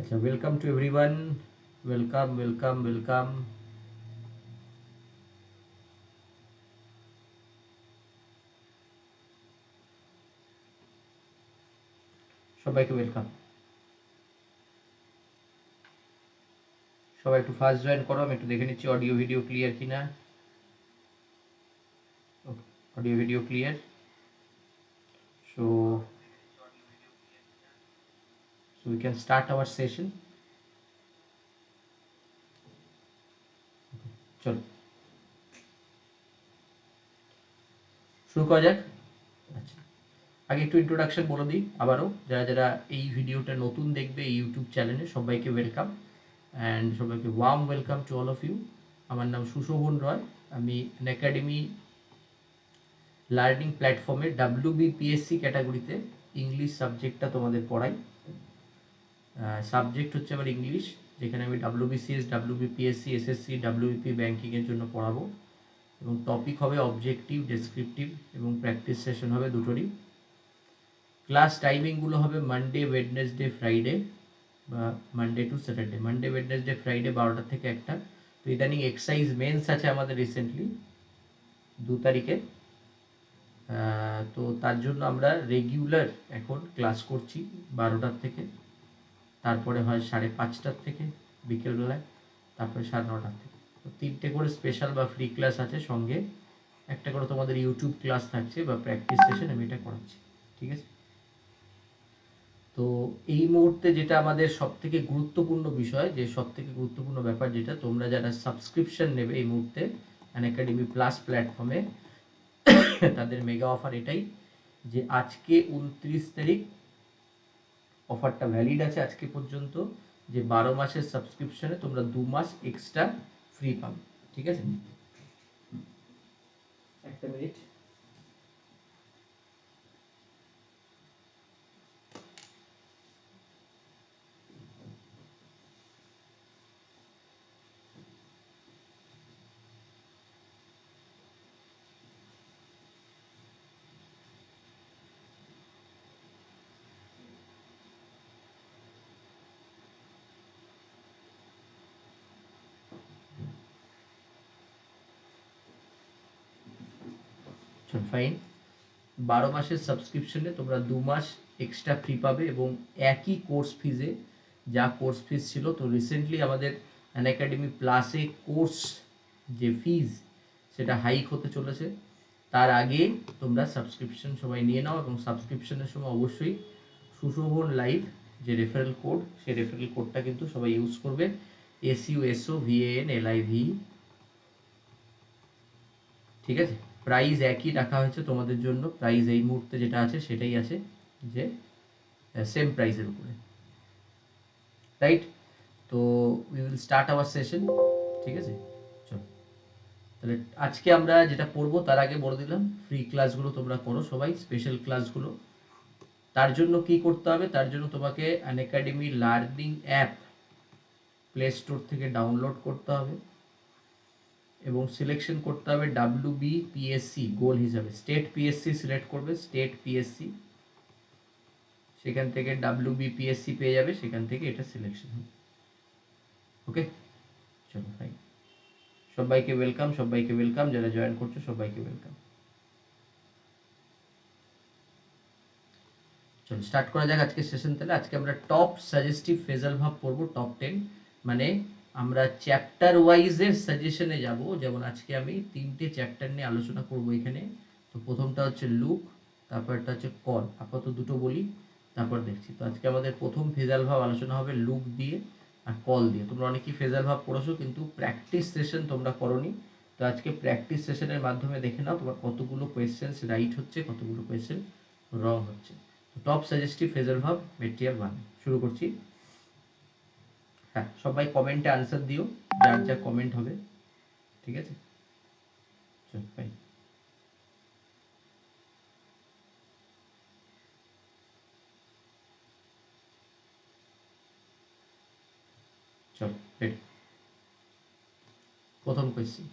আচ্ছা, welcome to everyone. Welcome welcome welcome. সবাইকে welcome. সবাই একটু ফার্স্ট জয়েন করো, আমি একটু দেখে নিচ্ছি অডিও ভিডিও ক্লিয়ার কিনা। Audio video clear. So we can start our session. চলো শুরু করা যাক। আচ্ছা, আগে একটু ইন্ট্রোডাকশন বলে দিই আবারও, যারা যারা এই ভিডিওটা নতুন দেখবে এই ইউটিউব চ্যানেলে, সবাইকে ওয়েলকাম অ্যান্ড সবাইকে warm welcome to all of you. আমার নাম সুশোভন রয়। আমি অ্যান একাডেমি লার্নিং প্ল্যাটফর্মে WBPSC ক্যাটাগরিতে ইংলিশ সাবজেক্টটা তোমাদের পড়াই। সাবজেক্ট হচ্ছে আমার ইংলিশ, যেখানে আমি WBCS, WBPSC, SSC, WBP ব্যাঙ্কিংয়ের জন্য পড়াবো, এবং টপিক হবে অবজেক্টিভ, ডেসক্রিপটিভ এবং প্র্যাকটিস সেশন হবে দুটোরই। ক্লাস টাইমিংগুলো হবে মানডে, ওয়েডনেসডে, ফ্রাইডে বা Monday to Saturday. Monday, Wednesday, Friday 12টা থেকে 1টা। তো ইদানিং এক্সারসাইজ মেন্স আছে আমাদের রিসেন্টলি 2 তারিখে। তো তার জন্য আমরা রেগুলার এখন ক্লাস করছি 12টার থেকে, তারপরে হয় 5:30টার থেকে বিকেলবেলায়, তারপরে 9:30টার থেকে। তো 3টে করে স্পেশাল বা ফ্রি ক্লাস আছে, সঙ্গে একটা করে তোমাদের ইউটিউব ক্লাস থাকছে বা প্র্যাকটিস সেশন, আমি এটা করাচ্ছি। ঠিক আছে? তো এই মুহূর্তে যেটা আমাদের সব থেকে গুরুত্বপূর্ণ বিষয়, যে সব থেকে গুরুত্বপূর্ণ ব্যাপার, যেটা তোমরা যারা সাবস্ক্রিপশন নেবে এই মুহূর্তে অ্যান একাডেমি প্লাস প্ল্যাটফর্মে, তাদের মেগা অফার এটাই যে আজকে 29 তারিখ অফারটা ভ্যালিড আছে আজকে পর্যন্ত, যে 12 মাসের সাবস্ক্রিপশনে তোমরা 2 মাস এক্সট্রা ফ্রি পাবে। ঠিক আছে? একটা মিনিট। চল ফাইন। 12 মাসের সাবস্ক্রিপশনে তোমরা 2 মাস এক্সট্রা ফ্রি পাবে, এবং একই কোর্স ফিজে, যা কোর্স ফিজ ছিল, তো রিসেন্টলি আমাদের অ্যান একাডেমি প্লাসে কোর্স যে ফিজ সেটা হাইক হতে চলেছে। তার আগে তোমরা সাবস্ক্রিপশন সবাই নিয়ে নাও, এবং সাবস্ক্রিপশনের সময় অবশ্যই সুশোভন লাইভ যে রেফারেল কোড, সেই রেফারেল কোডটা কিন্তু সবাই ইউজ করবে, SUSOVANLIV। ঠিক আছে? প্রাইস একই রাখা হয়েছে তোমাদের জন্য, প্রাইস এই মুহূর্তে যেটা আছে সেটাই আছে, যে সেম প্রাইসের উপরে। রাইট? তো we will start our session. ঠিক আছে? চলো তাহলে আজকে আমরা যেটা পড়বো তার আগে বলে দিলাম, ফ্রি ক্লাসগুলো তোমরা করো সবাই, স্পেশাল ক্লাসগুলো। তার জন্য কি করতে হবে? তার জন্য তোমাকে Unacademy learning app play store থেকে ডাউনলোড করতে হবে, এবং সিলেকশন করতে হবে WBPSC গোল হিসাবে। স্টেট PSC সিলেক্ট করবে, স্টেট PSC, সেখান থেকে WBPSC পেয়ে যাবে, সেখান থেকে এটা সিলেকশন হবে। ওকে, চলো ফাইন। সবাইকে ওয়েলকাম, সবাইকে ওয়েলকাম, যারা জয়েন করছো সবাইকে ওয়েলকাম। চলো স্টার্ট করা যাক আজকে সেশন। তাহলে আজকে আমরা টপ সাজেস্টিভ ফ্রেজাল ভাব পড়বো, টপ 10। মানে আমরা চ্যাপ্টার ওয়াইজের সাজেশনে যাব, যেমন আজকে আমি 3টে চ্যাপ্টার নিয়ে আলোচনা করব এখানে। তো প্রথমটা হচ্ছে লুক, তারপরটা হচ্ছে কল। আপাতত দুটো বলি, তারপর দেখছি। তো আজকে আমাদের প্রথম ফেজাল ভাব আলোচনা হবে লুক দিয়ে আর কল দিয়ে। তোমরা অনেকেই ফেজাল ভাব পড়েছো, কিন্তু প্র্যাকটিস সেশন তোমরা করোনি। তো আজকে প্র্যাকটিস সেশনের মাধ্যমে দেখে নাও তোমার কতগুলো কোয়েশ্চেন্স রাইট হচ্ছে, কতগুলো কোয়েশ্চেন রং হচ্ছে। Top suggestive phrasal verb material 1 শুরু করছি। হ্যাঁ, সবাই কমেন্টে আনসার দিও, যার যা কমেন্ট হবে। ঠিক আছে? চল বাই। চল রেডি। প্রথম question,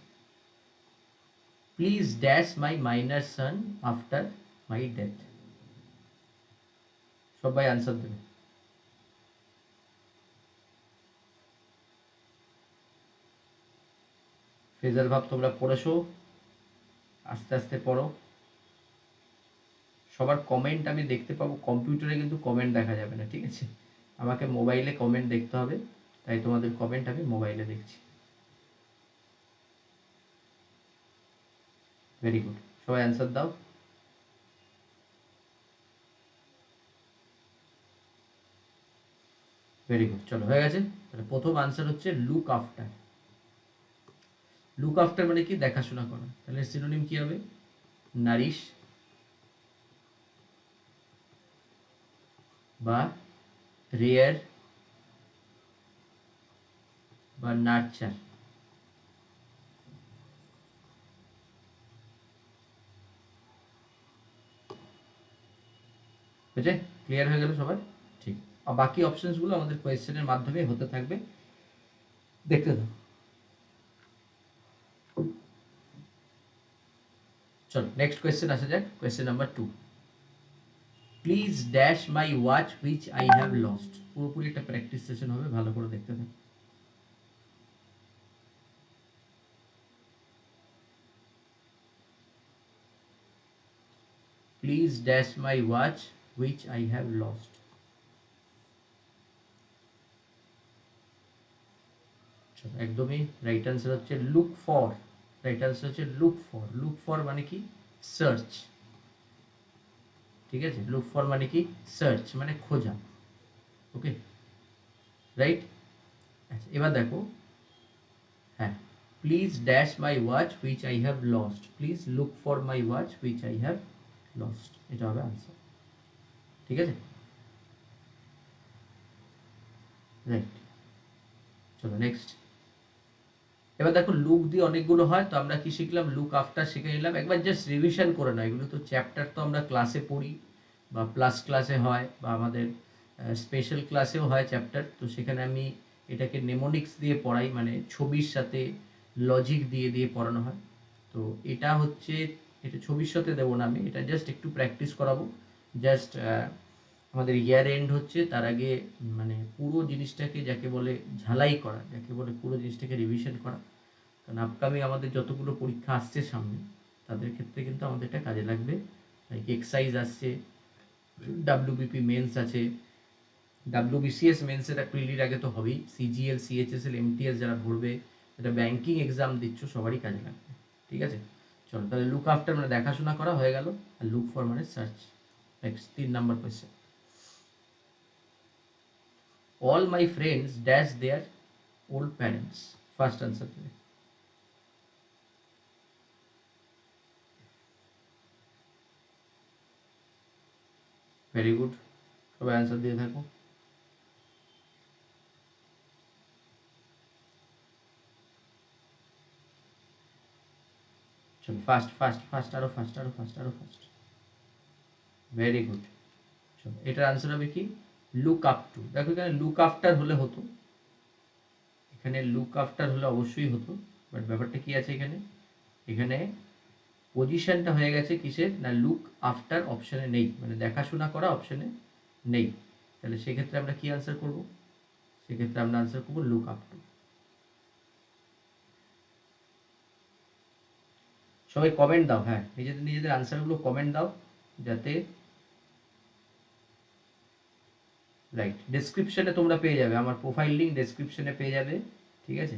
please dash my minor son after my death. সবাই আনসার দেবে। ফ্রেজাল ভার্ব তোমরা পড়েছো, আস্তে আস্তে পড়ো। সবার কমেন্ট আমি দেখতে পাবো, কম্পিউটারে কিন্তু কমেন্ট দেখা যাবে না, ঠিক আছে? আমাকে মোবাইলে কমেন্ট দেখতে হবে, তাই তোমাদের কমেন্ট আমি মোবাইলে দেখছি। ভেরি গুড, সবাই অ্যান্সার দাও। ভেরি গুড, চলো হয়ে গেছে। তাহলে প্রথম আনসার হচ্ছে লুক আফটার। লুক আফটার মানে কি? দেখাশোনা করা। তাহলে সিনোনিম কি হবে? নারিশ বা রেয়ার বা নার্চার। বুঝে? ক্লিয়ার হয়ে গেল সবার? ঠিক। আর বাকি অপশনসগুলো আমাদের কোয়েশ্চেনের মাধ্যমে হতে থাকবে, দেখতে দাও। চলো নেক্সট কোয়েশ্চেন আসা যাক। Question number 2, please dash my watch which I have lost. পুরোপুরি একটা প্র্যাকটিস সেশন হবে, ভালো করে দেখতে থাকো। Please dash my watch which I have lost. একদমই রাইট আনসার হচ্ছে লুক ফর। রাইট আনসার হচ্ছে লুক ফর। লুক ফর মানে কি? সার্চ, ঠিক আছে? লুক ফর মানে কি? সার্চ মানে খোঁজা। ওকে, রাইট। আচ্ছা এবার দেখো, হ্যাঁ, please dash my watch which I have lost. Please look for my watch which I have lost, এটা হবে আনসার, ঠিক আছে? রাইট, চলো নেক্সট। এবার দেখো লুক দিয়ে অনেকগুলো হয়, তো আমরা কি শিখলাম? লুক আফটার শিখে নিলাম। একবার জাস্ট রিভিশন করে নাও, এগুলো তো চ্যাপ্টার, তো আমরা ক্লাসে পড়ি বা প্লাস ক্লাসে হয় বা আমাদের স্পেশাল ক্লাসেও হয় চ্যাপ্টার। তো সেখানে আমি এটাকে নেমোনিক্স দিয়ে পড়াই, মানে ছবির সাথে লজিক দিয়ে দিয়ে পড়ানো হয়। তো এটা হচ্ছে, এটা ছবির সাথে দেবো না আমি, এটা জাস্ট একটু প্র্যাকটিস করাবো। জাস্ট আমাদের ইয়ার এন্ড হচ্ছে, তার আগে মানে পুরো জিনিসটাকে যাকে বলে ঝালাই করা, যাকে বলে পুরো জিনিসটাকে রিভিশন করা। কারণ আপকামিং আমাদের যতগুলো পরীক্ষা আসছে সামনে, তাদের ক্ষেত্রে কিন্তু আমাদের এটা কাজে লাগবে। লাইক এক্সাইজ আসছে, ডাব্লিউবিপি মেন্স আছে, ডাব্লিউবিসিএস মেন্সের প্রিলির আগে তো হবেই, সিজিএল, সিএইচএসএল, এমটিএস যারা ভরবে, এটা ব্যাংকিং এক্সাম দিচ্ছ, সবারই কাজে লাগবে, ঠিক আছে? চলো তাহলে লুক আফটার মানে দেখাশোনা করা হয়ে গেল, আর লুক ফর মানে search. Next 3 number question, all my friends dash their old parents. First answer দেবে। ভেরি গুড, সবাই অ্যান্সার দিয়ে থাকো। চলো ফাস্ট ফাস্ট ফাস্ট, আরো ফাস্ট, আরো ফাস্ট, আরো ফাস্ট। Very good. চলো এটার আনসার হবে কি? Look up two. দেখো এখানে লুক আফটার হলে হতো, এখানে লুক আফটার হলে অবশ্যই হতো, বাট ব্যাপারটা কি আছে এখানে? এখানে পজিশনটা হয়ে গেছে কিসের না? লুক আফটার অপশনে নেই, মানে দেখাশোনা করা অপশনে নেই। তাহলে সেক্ষেত্রে আমরা কি আনসার করব? সেক্ষেত্রে আমরা আনসার করবো লুক আপ টু। সবাই কমেন্ট দাও, হ্যাঁ, নিজেদের নিজেদের আনসারগুলো কমেন্ট দাও, যাতে রাইট। ডেসক্রিপশনে তোমরা পেয়ে যাবে, আমার প্রোফাইল লিঙ্ক ডেসক্রিপশনে পেয়ে যাবে, ঠিক আছে?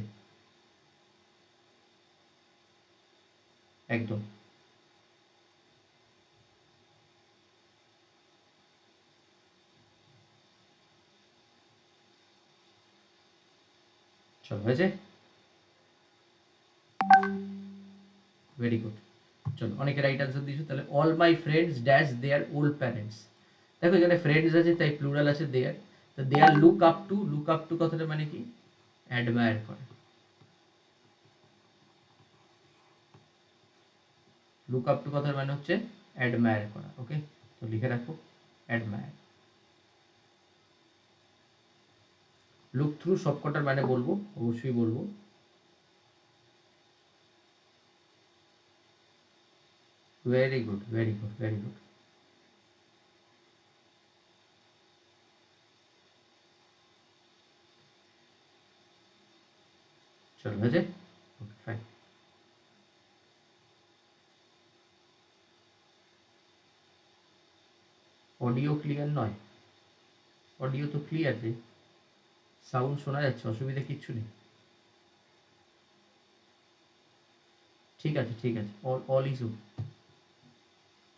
একদম। চলো হয়েছে, ভেরি গুড। চলো অনেকে রাইট আনসার দিয়েছো। তাহলে all my friends dash their old parents. দেখো এখানে ফ্রেন্ডস আছে তাই প্লুরাল আছে দেয়ার। তো their look up to, look up to কথাটা মানে কি? অ্যাডমায়ার করা। লুক আপ টু কথার মানে হচ্ছে অ্যাডমায়ার করা। ওকে, তো লিখে রাখো অ্যাডমায়ার। লুক থ্রু সবকটার মানে বলবো, অবশ্যই বলবো। Very good, very good, very good. চলো হয়েছে, ওকে ফাইন। অডিও ক্লিয়ার নয়? অডিও তো ক্লিয়ার রে, সাউন্ড শোনা যাচ্ছে, অসুবিধা কিচ্ছু নেই। ঠিক আছে ঠিক আছে, অল ইজ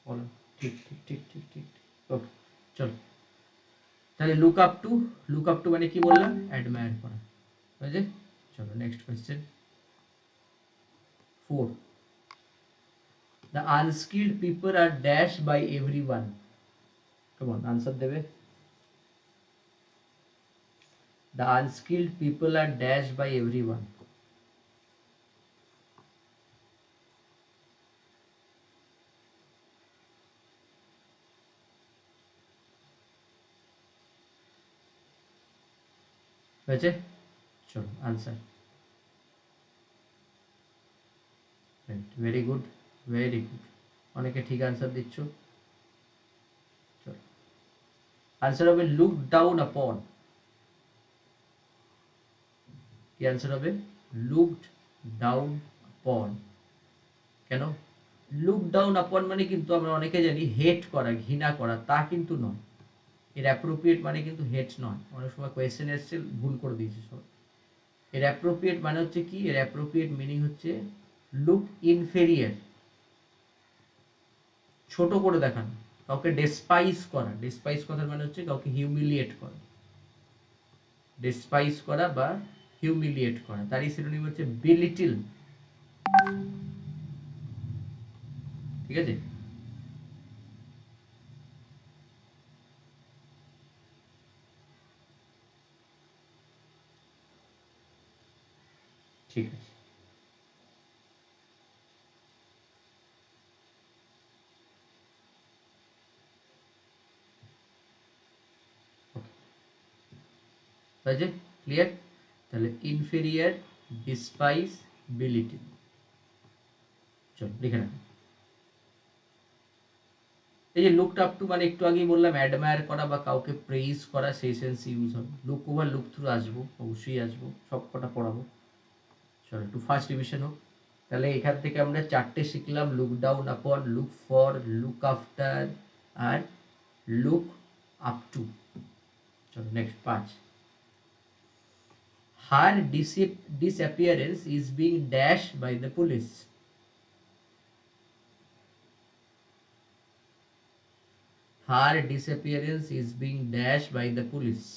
অল, ঠিক ঠিক ঠিক ঠিক ঠিক, ওকে চলো। তাহলে লুক আপ টু মানে কি বললাম? অ্যাডমায়ার করা, বুঝলে? চলো next question 4. The unskilled people are dashed by everyone. Come on, answer দেবে। The unskilled people are dashed by everyone. হয়েছে? চলো answer. Very good, very good, অনেকে ঠিক আনসার দিচ্ছ। চলো আনসার হবে লুক ডাউন আপন। কি আনসার হবে? Looked down upon. কেন? লুক ডাউন আপন মানে কিন্তু আমরা অনেকে জানি হেট করা, ঘৃণা করা, তা কিন্তু নয়। এর অ্যাপ্রোপ্রিয়েট মানে কিন্তু হেট নয়। অনেক সময় কোয়েশ্চেন এসছে, ভুল করে দিয়েছে সব। এর অ্যাপ্রোপ্রিয়েট মানে হচ্ছে কি? এর অ্যাপ্রোপ্রিয়েট মিনিং হচ্ছে লুক ইনফেরিয়ার, ছোট করে দেখানো, কাউকে ডেসপাইজ করা। ডেসপাইজ কথার মানে হচ্ছে কাউকে হিউমিলিয়েট করা। ডেসপাইজ করা বা হিউমিলিয়েট করা, তারই সিনোনিম হচ্ছে বিলিটিল। ঠিক আছে? ঠিক আছে, তাই যে ক্লিয়ার? তাহলে ইনফেরিয়ার, ডিসপাইজ, বিলিটিল। চল লিখে রাখো। এই যে লুকড আপ টু মানে একটু আগেই বললাম অ্যাডমায়ার করা বা কাউকে প্রেইজ করা, সেই সেন্স ইউজ হবে। লুক ওভার, লুক থ্রু আসবো, অবশ্যই আসবো, সব কটা পড়াবো। চলো একটু ফার্স্ট রিভিশন হোক। তাহলে এখান থেকে আমরা চারটে শিখলাম: look down upon, look for, look after আর লুক আপ টু। চলো next 5. Her disappearance is being dashed by the police. Her disappearance is being dashed by the police.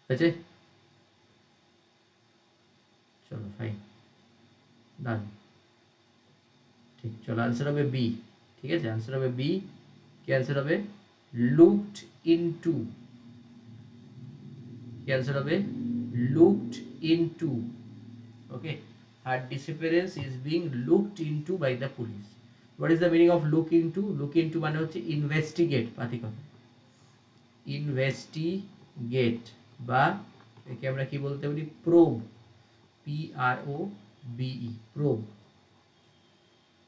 আছে? চলো ফাইন, ডান, ঠিক। চলো আনসার হবে বি। ঠিক আছে, আনসার হবে বি। কি আনসার হবে? Looked into. কি আনসার হবে? Looked into. Okay, her disappearance is being looked into by the police. What is the meaning of look into? Look into মানে হচ্ছে ইনভেস্টিগেট, পাতি কথা। ইনভেস্টিগেট বা একে আমরা কি বলতে পারি? Probe, P R O B E, probe.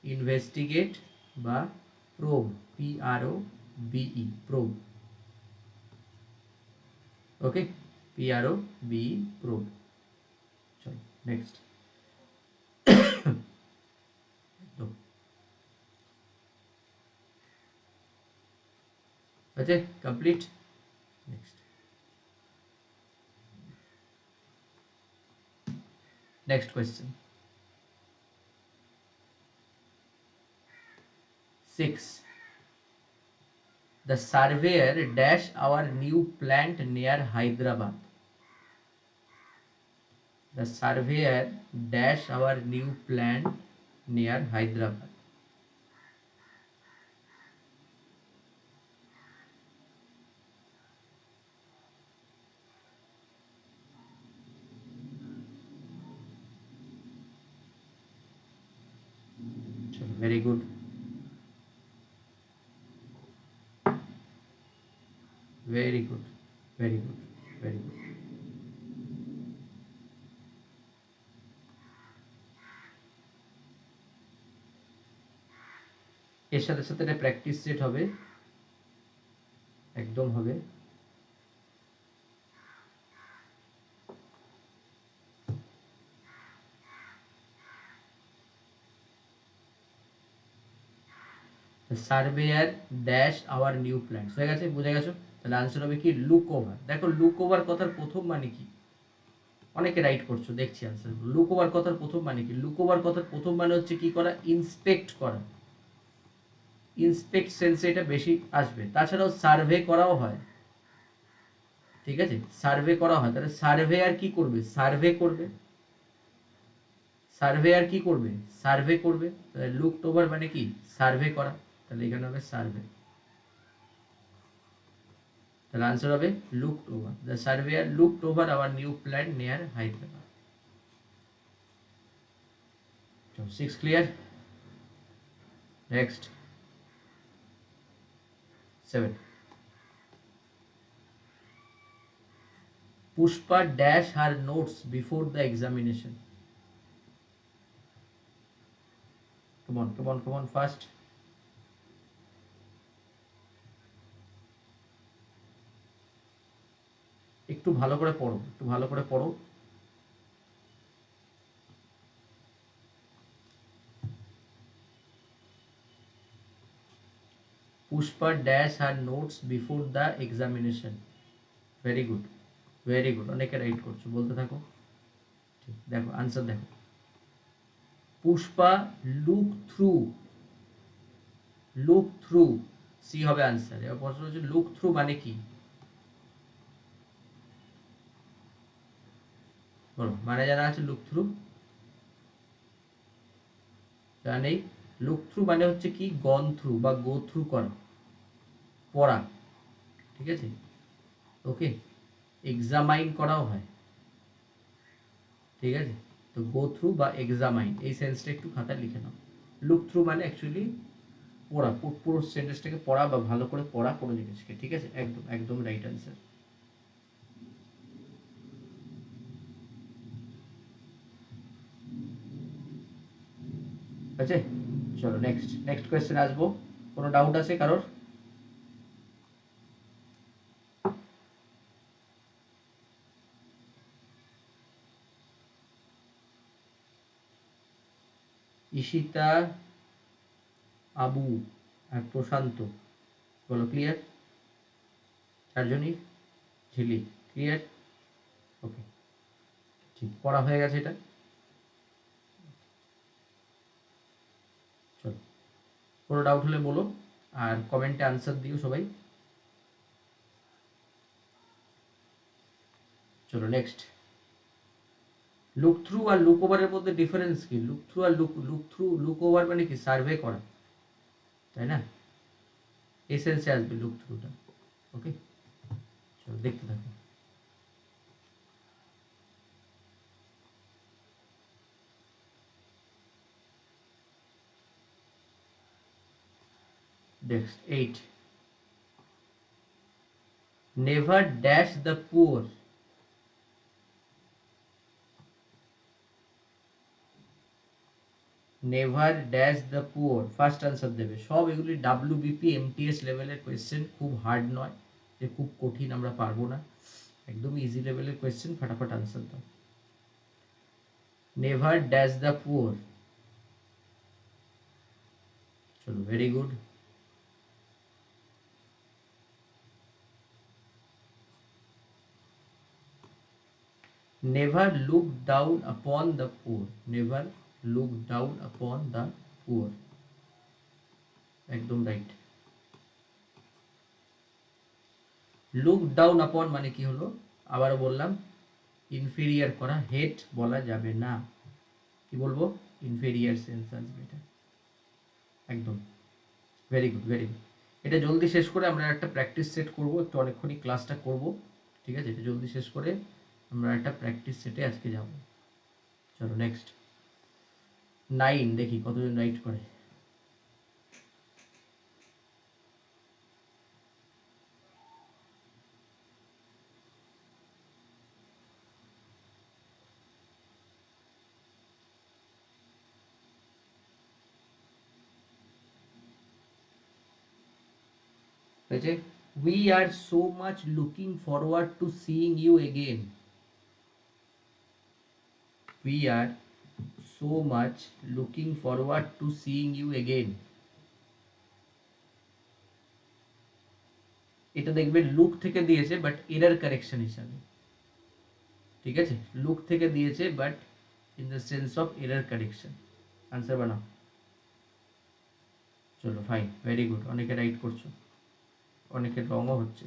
Investigate বা probe, P R O B E, probe. Okay, P R O B E, probe. চলো নেক্সট। আছে complete. Next, next question. 6. The surveyor dash our new plant near Hyderabad. The surveyor dash our new plant near Hyderabad. Very good. Very good. Very good. Very good. এর সাথে সাথে একটা practice set হবে, একদম হবে। Surveyor dash our new plants, হয়ে গেছে, বুঝে গেছো? তাহলে আনসার হবে কি লুক ওভার। দেখো লুক ওভার কথার প্রথম মানে কি, অনেকে রাইট করছো, দেখছি আনসার। লুক ওভার কথার প্রথম মানে কি? লুক ওভার কথার প্রথম মানে হচ্ছে কি করা? ইন্সপেক্ট করা। ইন্সপেক্ট সেন্সে এটা বেশি আসবে। তাছাড়াও সার্ভে করাও হয়, ঠিক আছে, সার্ভে করা হয়। তাহলে সার্ভে আর কি করবে? সার্ভে করবে। সার্ভে আর কি করবে? সার্ভে করবে। তাহলে লুকড ওভার মানে কি? সার্ভে করা। তাহলে এখানে হবে সার্ভে। তাহলে আনসার হবে looked over. The surveyor looked over our new plant near Hyderabad. 6 clear? Next 7. Pushpa dash her notes before the examination. Come on, fast. একটু ভালো করে পড়ো, একটু ভালো করে পড়ো। Pushpa dash her notes before the examination. Very good, very good, অনেকে write করছো, বলতে থাকো। ঠিক, দেখো আনসার দেখো। Pushpa look through, look through, C হবে আনসার। এবার প্রশ্ন হচ্ছে লুক থ্রু মানে কি? বলো, মানে জানা আছে লুক থ্রু? জানেই। লুক থ্রু মানে হচ্ছে কি? গন থ্রু বা গো থ্রু করা, পড়া, ঠিক আছে, ওকে। এক্সামাইন করাও হয়, ঠিক আছে। তো গো থ্রু বা এক্সামাইন, এই সেন্সটা একটু খাতায় লিখে নাও। লুক থ্রু মানে অ্যাকচুয়ালি পড়া, পুরো সেন্টেন্সটাকে পড়া বা ভালো করে পড়া কোনো জিনিসকে, ঠিক আছে। একদম একদম রাইট অ্যান্সার। ঠিক আছে, চলো নেক্সট নেক্সট কোয়েশ্চেন আসবো। কোনো ডাউট আছে কারোর? ঈশিতা, আবু আর প্রশান্ত, বলো ক্লিয়ার? চারজনই? ঝিলি ক্লিয়ার? ওকে, ঠিক, পড়া হয়ে গেছে এটা। চলো, কোনো ডাউট হলে বলো, আর কমেন্টে আনসার দিও সবাই। চলো নেক্সট। লুক থ্রু আর লুক ওভারের মধ্যে ডিফারেন্স কি? লুক থ্রু আর লুক ওভার মানে কি? সার্ভে করা, তাই না? এসেন্সে আসবে লুক থ্রুটা, ওকে। চলো দেখতে থাকো। Next 8. Never dash the poor. Never dash the poor, first answer দেবে। সব এগুলি ডাব্লিউবিপি এমটিএস লেভেলের কোয়েশ্চেন, খুব হার্ড নয় যে খুব কঠিন আমরা পারবো না, একদম ইজি লেভেলের কোয়েশ্চেন, ফাটাফাট আনসার দাও। নেভার ড্যাশ দ্য পুয়ার, চলো very good. Never look down upon the poor, never look down upon the poor, একদম রাইট। লুক ডাউন আপন মানে কি হলো? আবার বললাম, ইনফেরিয়ার করা, হেট বলা যাবে না, কি বলবো? ইনফেরিয়ার সেন্স আসবে এটা, একদম ভেরি গুড, ভেরি গুড। এটা জলদি শেষ করে আমরা একটা প্র্যাকটিস সেট করব, একটু অনেকক্ষণই ক্লাসটা করব, ঠিক আছে। এটা জলদি শেষ করে আমরা একটা প্র্যাকটিস সেটে আজকে যাব। চলো নেক্সট 9, দেখি কতজন রাইট করে। হয়েছে। We are so much looking forward to seeing you again. We are so much looking forward to seeing you again. এটা দেখবে লুক থেকে দিয়েছে বাট এরর কারেকশন হিসাবে, ঠিক আছে, লুক থেকে দিয়েছে but in the sense of error correction. Answer বানাও। চলো ফাইন, ভেরি গুড, অনেকে রাইট করছো, অনেকের রঙও হচ্ছে।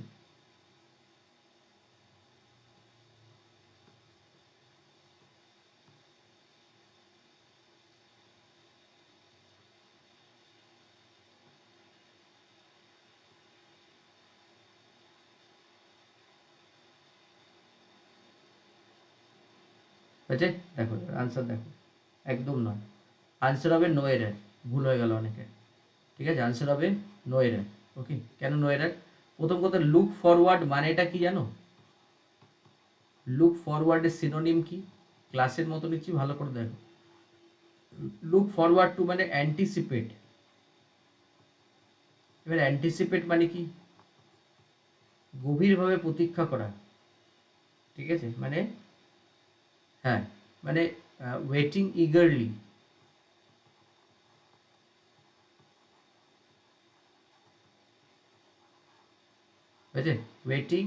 হয়েছে? দেখো আনসার দেখো, একদম নয়, আনসার হবে নো এরর, ভুল হয়ে গেল অনেকের, ঠিক আছে, আনসার হবে নো এরর। ওকে, কেন নো এরর? প্রথম কথা, লুক ফরওয়ার্ড মানেটা কি জানো? লুক ফরওয়ার্ডের সিনোনিম কি? ক্লাসের মতো নিচ্ছি, ভালো করে দেখো। লুক ফরওয়ার্ড টু মানে অ্যান্টিসিপেট। এবার অ্যান্টিসিপেট মানে কি? গভীরভাবে প্রতীক্ষা করা, ঠিক আছে, মানে হ্যাঁ, মানে ওয়েটিং ইগারলি, বুঝেছে, ওয়েটিং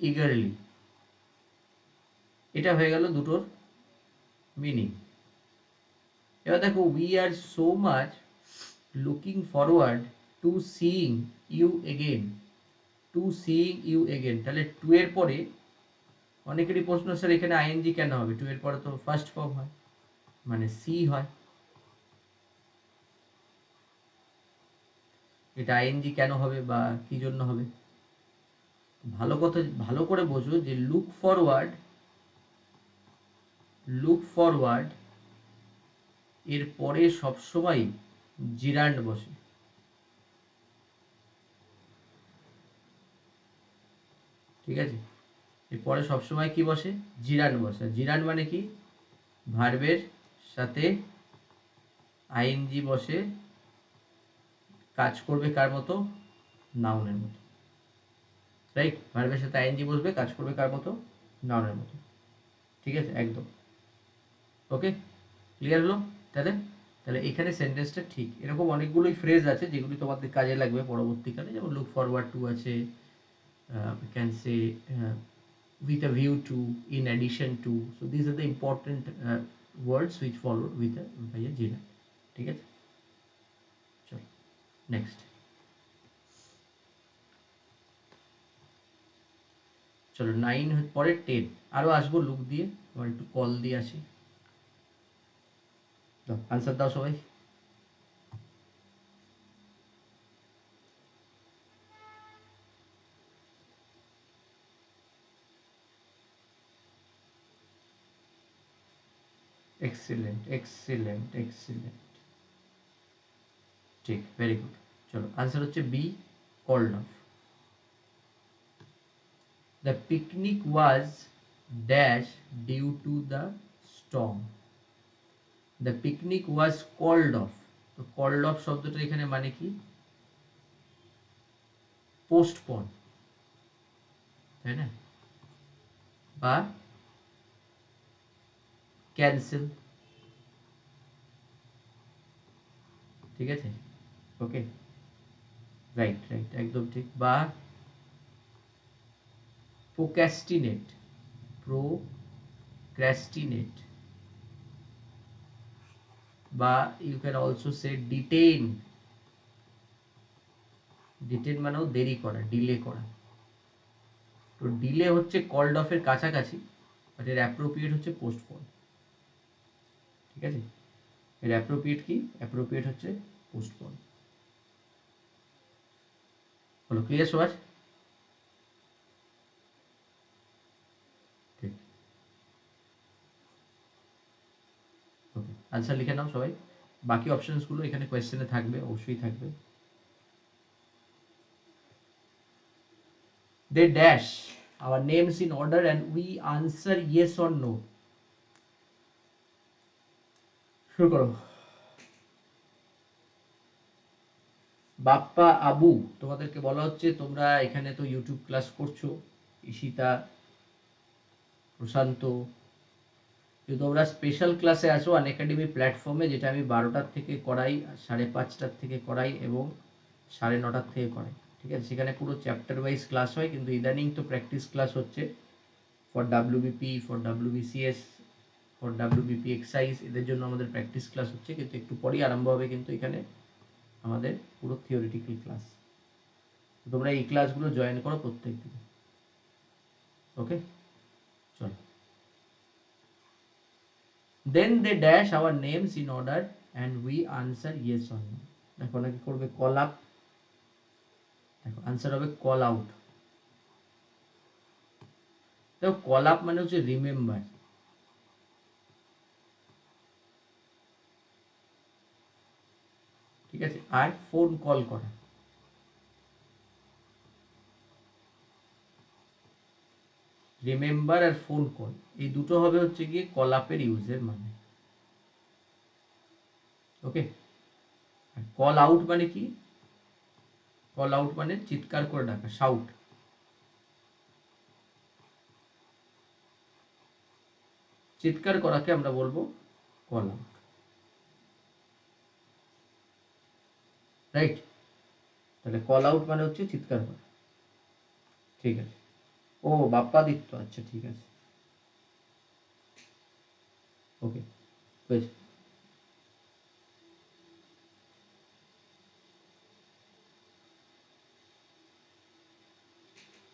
ইগারলি, এটা হয়ে গেল দুটোর মিনিং। এবার দেখো, we are so much looking forward to seeing you again, to seeing you again, তাহলে টু এর পরে অনেকেরই প্রশ্ন, স্যার এখানে আইএনজি কেন হবে? টু এর পরে তো ফার্স্ট ফর্ম হয়, মানে সি হয়, এটা আইএনজি কেন হবে বা কি জন্য হবে? ভালো কথা, ভালো করে বোঝো যে লুক ফরওয়ার্ড, লুক ফরওয়ার্ড এর পরে সবসময় জিরান্ড বসে, ঠিক আছে, এরপরে সবসময় কি বসে? জিরান্ড বসে। জিরান্ড মানে কি? ভার্বের সাথে আইএনজি বসে, কাজ করবে কার মতো? নাউনের মতো, রাইট? ভার্বের সাথে আইএনজি বসবে, কাজ করবে কার মতো? নাউনের মতো, ঠিক আছে, একদম ওকে, ক্লিয়ার হলো? তাহলে তাহলে এখানে সেন্টেন্সটা ঠিক। এরকম অনেকগুলোই ফ্রেজ আছে যেগুলি তোমাদের কাজে লাগবে পরবর্তীকালে, যেমন লুক ফরওয়ার্ড টু আছে, can say with a view to, in addition to, so these are the important words which followed with a by a gerund, ঠিক আছে? চলো নেক্সট, চলো 9 পরে 10 আরো আসবো লুক দিয়ে, আমার একটু কল দিয়ে আসি। দাও আনসার দাও সবাই। এক্সিলেন্ট এক্সিলেন্ট এক্সিলেন্ট, ঠিক, ভেরি গুড। চলো আনসার হচ্ছে B, called off. The picnic was dash due to the storm, the picnic was called off, তো কল্ড অফ শব্দটা এখানে মানে কি? পোস্টপন, তাই না, বা ক্যান্সেল, ঠিক আছে, ওকে, রাইট রাইট, একদম ঠিক, বা প্রোক্রাস্টিনেট, প্রোক্রাস্টিনেট, বা you can also say detain, ডিটেইন মানেও দেরি করা, ডিলে করা। তো ডিলে হচ্ছে কল্ড অফের কাছাকাছি, বাট এর অ্যাপ্রোপ্রিয়েট হচ্ছে পোস্টপোন, ঠিক আছে, এর অ্যাপ্রোপ্রিয়েট কি? অ্যাপ্রোপ্রিয়েট হচ্ছে পোস্টপোন। হলো ক্লিয়ার সবার? ঠিক, ওকে, আনসার লিখে নাও সবাই। বাকি অপশনসগুলো এখানে কোয়েশ্চেনে থাকবে, অবশ্যই থাকবে। They dash our names in order and we answer yes or no. শুরু করো। বাপ্পা, আবু, তোমাদেরকে বলা হচ্ছে তোমরা এখানে তো ইউটিউব ক্লাস করছো, ঈশিতা, প্রশান্ত, তোমরা স্পেশাল ক্লাসে আসো আনএকাডেমি প্ল্যাটফর্মে, যেটা আমি 12টার থেকে করাই, 5:30টার থেকে করাই এবং 9:30টার থেকে করাই, ঠিক আছে, সেখানে পুরো চ্যাপ্টার ওয়াইজ ক্লাস হয়, কিন্তু ইদানিং তো প্র্যাকটিস ক্লাস হচ্ছে for WBP, for WBCS, for WBP excise, এদের জন্য আমাদের প্র্যাকটিস ক্লাস হচ্ছে, কিন্তু একটু পরেই আরম্ভ হবে কিন্তু এখানে আমাদের পুরো থিওরিটিক্যাল ক্লাস। তোমরা এই ক্লাসগুলো জয়েন করো প্রত্যেক দিন। ওকে, চলো। Then they dash our names in order and we answer yes or no. দেখো নাকি করবে কল আপ, দেখো আনসার হবে কল আউট। দেখো কল আপ মানে হচ্ছে রিমেম্বার, ঠিক আছে, আর ফোন কল করা। রিমেম্বার আর ফোন কল এই দুটো হবে হচ্ছে গিয়ে কল আপের ইউজের মানে। ওকে, আর কল আউট মানে কি? কল আউট মানে চিৎকার করে ডাকা, শাউট। চিৎকার করাকে আমরা বলবো কল আউট, রাইট? তাহলে কল আউট মানে হচ্ছে চিৎকার করা, ঠিক আছে। ও বাপ্পাদিত্য, আচ্ছা ঠিক আছে, ওকে, হয়েছে।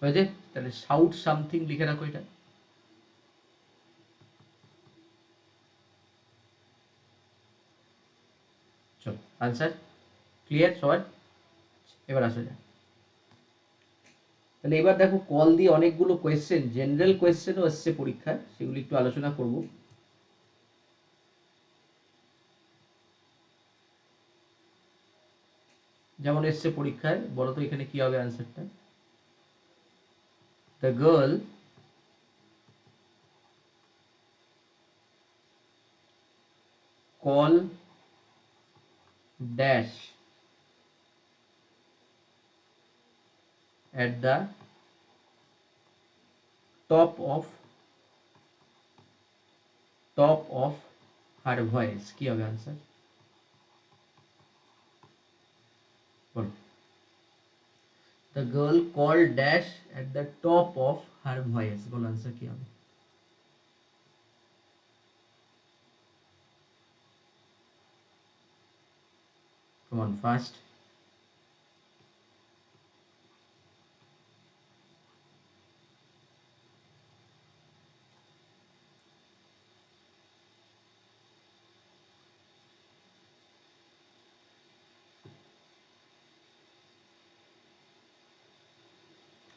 হয়েছে, তাহলে শাউট সামথিং লিখে রাখো এটা। চলো, আনসার ক্লিয়ার সবার? এবার আসা যায়। তাহলে এবার দেখো কল দিয়ে অনেকগুলো কোয়েশ্চেন, জেনারেল কোয়েশ্চেনও এসছে পরীক্ষায়, সেগুলো একটু আলোচনা করব। যেমন এসছে পরীক্ষায়, বলো তো এখানে কি হবে আনসারটা? The girl call dash at the top of her voice, কি হবে আনসার? বলো। The girl called dash at the top of her voice, বলো আনসার কি হবে? Come on, fast.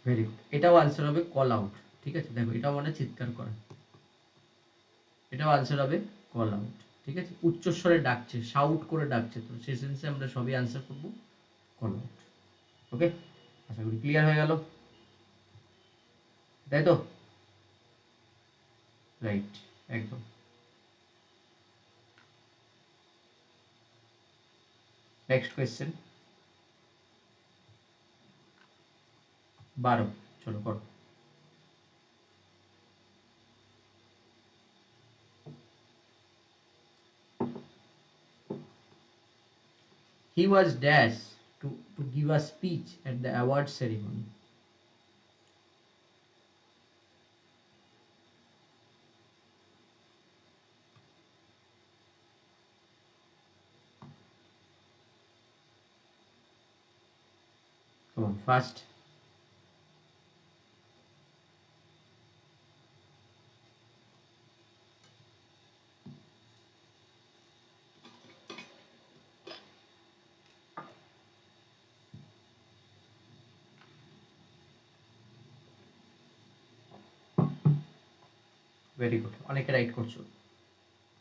Very good, এটাও আনসার হবে কল আউট, ঠিক আছে। দেখো এটাও মানে চিৎকার করা, এটাও আনসার হবে কল আউট, ঠিক আছে। উচ্চস্বরে ডাকছে, শাউট করে ডাকছে, তো সেই সেন্সে আমরা সবই আনসার করব কল আউট। ওকে, আশা করি ক্লিয়ার হয়ে গেল, তাই তো? রাইট, একদম। নেক্সট কোয়েশ্চেন 12, চলো করো। He was dash to give a speech at the award ceremony. Come on, fast. Very good, অনেকে রাইট করছো।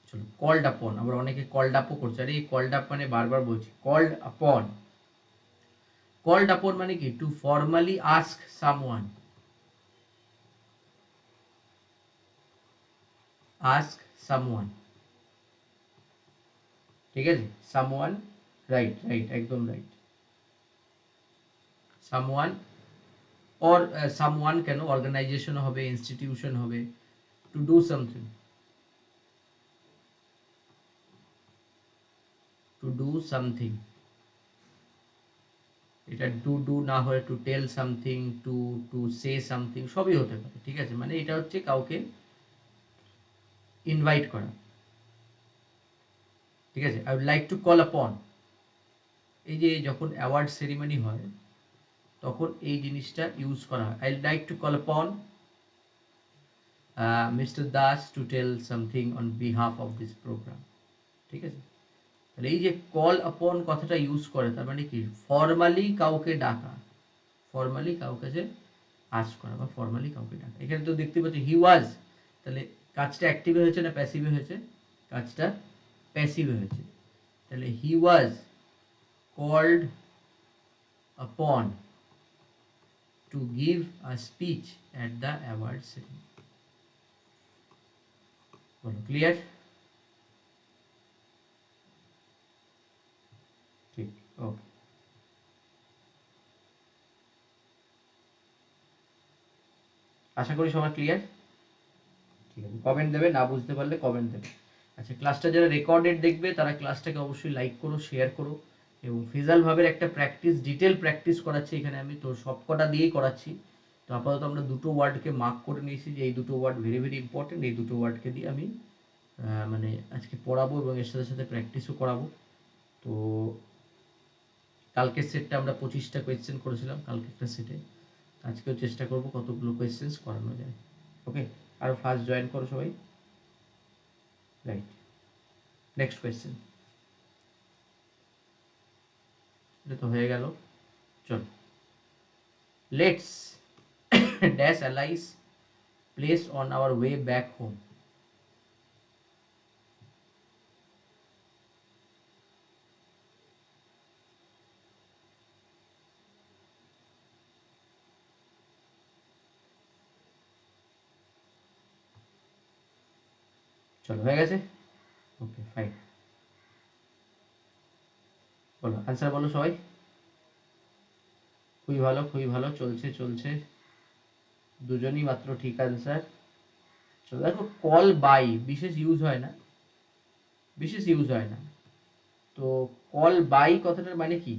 চলো, কল্ড আপন, আবার অনেকে কল্ড আপও করছে। আরে কল্ড আপ মানে বারবার বলছি, কল্ড আপন। কল্ড আপন মানে কি? To formally ask someone, ask someone, ঠিক আছে। সামওয়ান, রাইট রাইট, একদম রাইট। সামওয়ান, অর সামওয়ান কেন, অর্গানাইজেশন হবে, ইনস্টিটিউশন হবে, to do something, to do something, এটা ডু না হয়ে to tell something, to say something সবই হতে পারে, ঠিক আছে। মানে এটা হচ্ছে কাউকে ইনভাইট করা, ঠিক আছে। I would like to call upon, এই যে যখন অ্যাওয়ার্ড সেরিমনি হয় তখন এই জিনিসটা ইউজ করা হয়। I like to call upon mister Das to tell something on behalf of this programme, ঠিক আছে। তাহলে এই যে কল আপন কথাটা ইউজ করে, তার মানে কি ফর্মালি কাউকে ডাকা, ফর্মালি কাউকে যে আস্ক করা বা ফর্মালি কাউকে ডাকা। এখানে তো দেখতে পাচ্ছি হি ওয়াজ, তাহলে কাজটা অ্যাক্টিভে হয়েছে না প্যাসিভে হয়েছে? কাজটা প্যাসিভে হয়েছে। তাহলে he was called upon to give a speech at the award ceremony. বলো ক্লিয়ার? ঠিক, ওকে। আশা করি সবার ক্লিয়ার। ঠিক আছে, কমেন্ট দেবে, না বুঝতে পারলে কমেন্ট দেবে। আচ্ছা, ক্লাসটা যারা রেকর্ডেড দেখবে তারা ক্লাসটাকে অবশ্যই লাইক করো, শেয়ার করো, এবং ফেজাল ভাবের একটা প্র্যাকটিস, ডিটেল প্র্যাকটিস করাচ্ছি এখানে আমি, তো সবকটা দিয়েই করাচ্ছি। তো আপাতত আমরা দুটো ওয়ার্ডকে মার্ক করে নিয়েছি যে এই দুটো ওয়ার্ড ভেরি ভেরি ইম্পর্টেন্ট, এই দুটো ওয়ার্ডকে দিয়ে আমি মানে আজকে পড়াবো এবং এর সাথে সাথে প্র্যাকটিসও করাবো। তো কালকের সেটটা আমরা 25টা কোয়েশ্চেন করেছিলাম কালকেরটা সেটে, আজকেও চেষ্টা করব কতগুলো কোয়েশ্চেন্স করানো যায়। ওকে, আর ফার্স্ট জয়েন করো সবাই। Right, next question. এটা তো হয়ে গেল, চল। Let's dash Alice place on our way back home. চলো, হয়ে গেছে, ওকে ফাইন। বলো আনসার, বলো সবাই। খুবই ভালো, খুবই ভালো, চলছে চলছে, দুজনই মাত্র ঠিক আনসার। চলো দেখো, কল বাই বিশেষ ইউজ হয় না, বিশেষ ইউজ হয় না। তো কল বাই কথাটার মানে কি?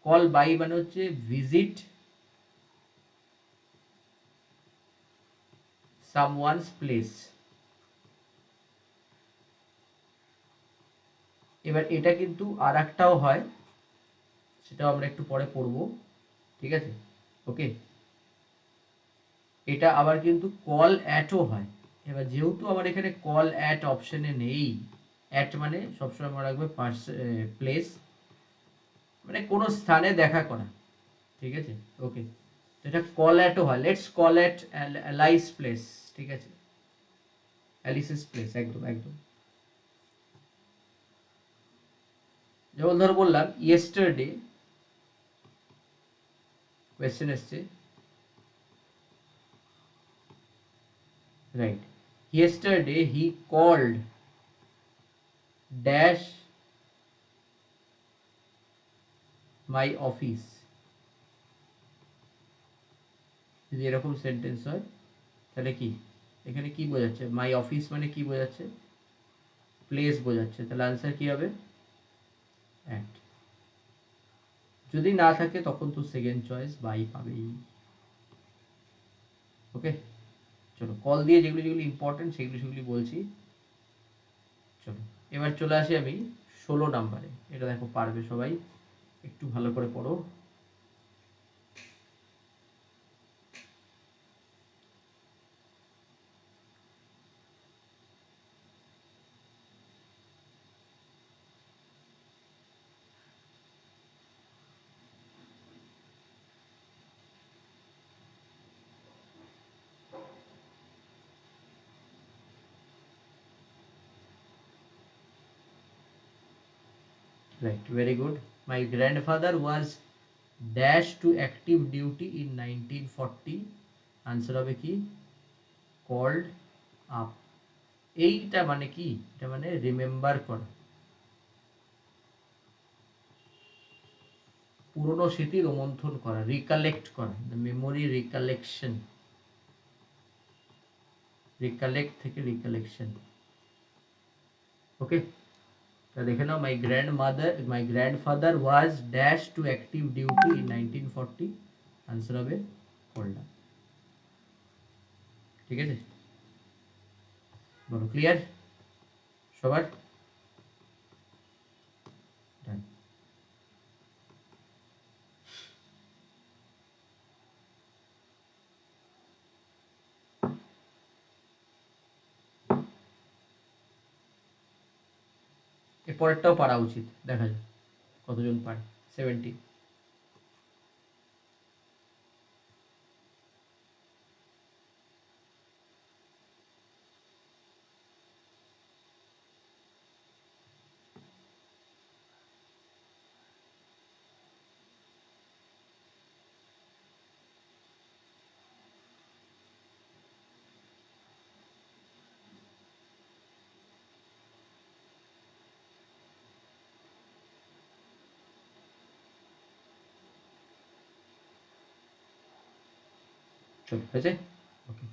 কল বাই মানে হচ্ছে ভিজিট সামওয়ানস প্লেস। এবার এটা কিন্তু আর একটাও হয়, সেটাও আমরা একটু পরে পড়বো, ঠিক আছে। ওকে, এটা আবার কিন্তু কল অ্যাটও হয়। এবার যেহেতু আমার এখানে কল অ্যাট অপশনে নেই, অ্যাট মানে সবসময় মনে রাখবে প্লেস, মানে কোনো স্থানে দেখা করা, ঠিক আছে। ওকে, তো এটা কল অ্যাটও হয়। Let's call at Alice place, ঠিক আছে, অ্যালিসিস প্লেস, একদম একদম। যেমন ধরো বললাম ইয়েস্টারডে, কোয়েশ্চেন এসছে, right, yesterday he called dash my office। যদি এরকম সেন্টেন্স হয় তাহলে কি, এখানে কি বোঝাচ্ছে? মাই অফিস মানে কি বোঝাচ্ছে? প্লেস বোঝাচ্ছে। তাহলে আনসার কি হবে? অ্যাট। যদি না থাকে তখন তো সেকেন্ড চয়েস বাই পাবেই। ওকে, চলো কল দিয়ে যেগুলি যেগুলি ইম্পর্টেন্ট সেগুলি সেগুলি বলছি। চলো এবার চলে আসি আমি 16 নাম্বারে। এটা দেখো পারবে সবাই, একটু ভালো করে পড়ো। Right, very good. My grandfather was dash to active duty in 1940। Answer হবে কি? called up। এইটা মানে কি? এটা মানে রিমেম্বার করা, পুরনো স্মৃতি রোমন্থন করা, রিকালেক্ট করা, মেমোরি রিকালেকশন, রিকালেক্ট থেকে রিকালেকশন। ওকে, তা দেখে নাও, my grandfather was dash to active duty in 1940। Answer হবে কলডা। ঠিক আছে, বলো ক্লিয়ার সবার? Done. এর পরেরটাও পারা উচিত, দেখা যাক কতজন পারে। 70। চলো হয়েছে, okay.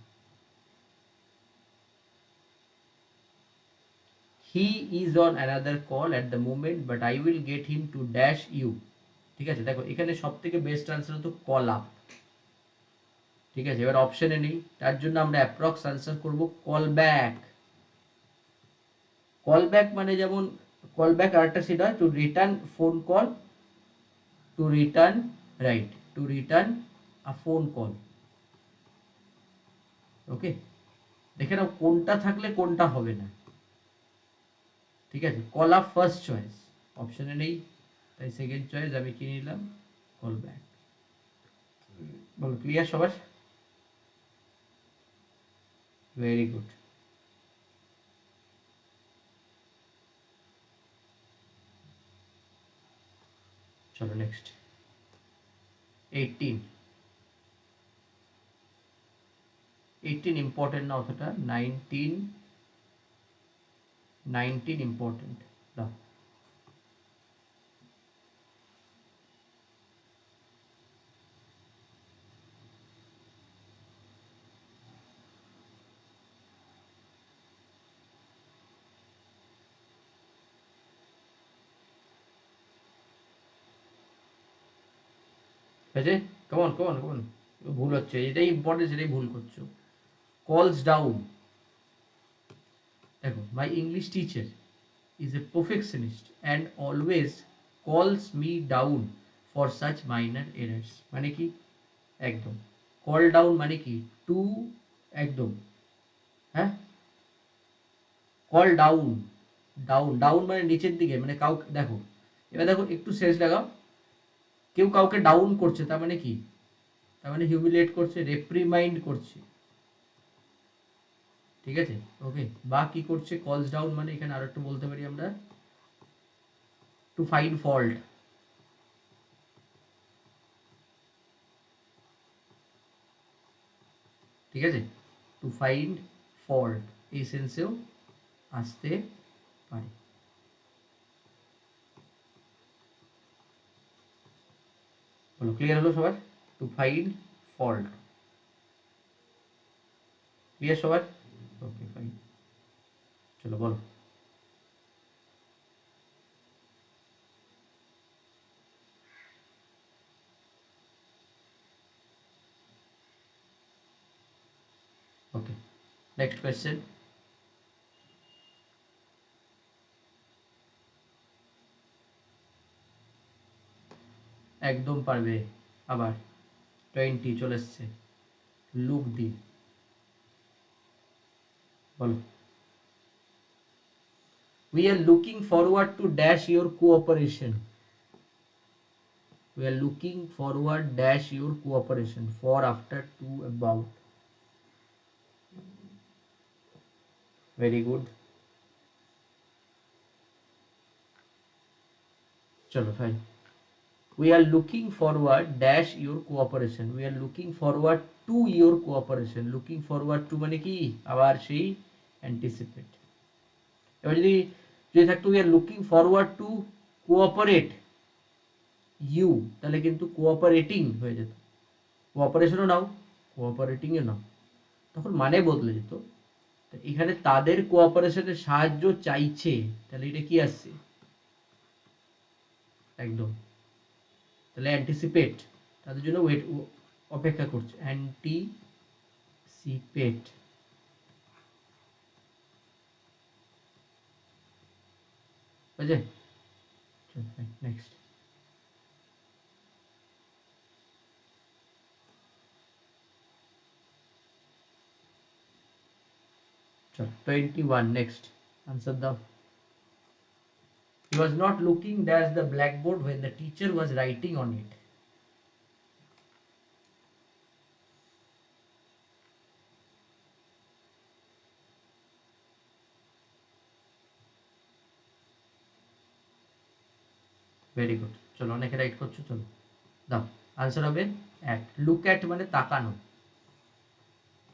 He is on another call at the moment but I will get him to dash you. ঠিক আছে, দেখো এখানে সব থেকে বেস্ট আনসার হতো কল আপ। ঠিক আছে, এবার অপশনে নেই, তার জন্য আমরা অ্যাপ্রক্স আনসার করব কল ব্যাক। কল ব্যাক মানে যেমন কল ব্যাক আরেকটা সেটা হয় to return phone call, to return, right, to return a phone call. Okay, দেখে নাও কোনটা থাকলে কোনটা হবে না। ঠিক আছে, কল আপ ফার্স্ট চয়েস, অপশনে নেই, তাই সেকেন্ড চয়েস আমি কি নিলাম, কল ব্যাক। বলো ক্লিয়ার সবার? Very good. চলো নেক্সট 18। 18 ইম্পর্টেন্ট না অতটা, 19 ইম্পর্টেন্ট। দাও। আছে, কেমন কেমন কেমন ভুল হচ্ছে, এটাই ইম্পর্টেন্ট, সেটাই ভুল করছো। কলস ডাউন, দেখো my English teacher is a perfectionist and always calls me down for such minor errors। মানে কি, একদম কল ডাউন মানে কি, টু, একদম, হ্যাঁ, কল ডাউন, ডাউন ডাউন মানে নিচের দিকে, মানে কাউকে দেখো, এবার দেখো একটু সেন্স লাগাও, কেউ কাউকে ডাউন করছে তার মানে কি, তার মানে হিউমিলিয়েট করছে, রেপ্রিমাইন্ড করছে। ঠিক আছে, ওকে, বা কি করছে, কলস ডাউন মানে এখানে আরো একটু বলতে পারি আমরা, টু ফাইন্ড ফল্ট। ঠিক আছে, টু ফাইন্ড ফল্ট এই সেন্সেও আসতে পারে। বলো ক্লিয়ার হলো সবার? টু ফাইন্ড ফল্ট, ক্লিয়ার সবার? ওকে ফাইন, চলো বলো। ওকে, নেক্সট কোয়েশ্চেন। একদম পারবে, আবার 20 চলে এসছে, লুক দি, বলো। We are looking forward to dash your cooperation. We are looking forward dash your cooperation for after to about. Very good. चलो fine. We are looking forward dash your cooperation. We are looking forward to your cooperation. Looking forward to মানে কি, আবার সেই anticipate। এবার যদি যদি থাকতো we are looking forward to cooperate you, তাহলে কিন্তু cooperating হয়ে যেত, কোঅপারেশনও নাও, কোঅপারেটিং এ নাও, তখন মানে বদলে যেত। এখানে তাদের কোঅপারেশনের সাহায্য চাইছে, তাহলে এটা কি আসছে, একদম। তাহলে অ্যান্টিসিপেট, তাদের জন্য ওয়েট অপেক্ষা করছে, অ্যান্টিসিপেট। বুঝলে? নেক্সট। চল 21 নেক্সট আনসার দাও। He was not looking at the blackboard when the teacher was writing on it. Very good, চলো অনেকে রাইট করছো, চলো দাও। আনসার হবে অ্যাট। লুক অ্যাট মানে তাকানো,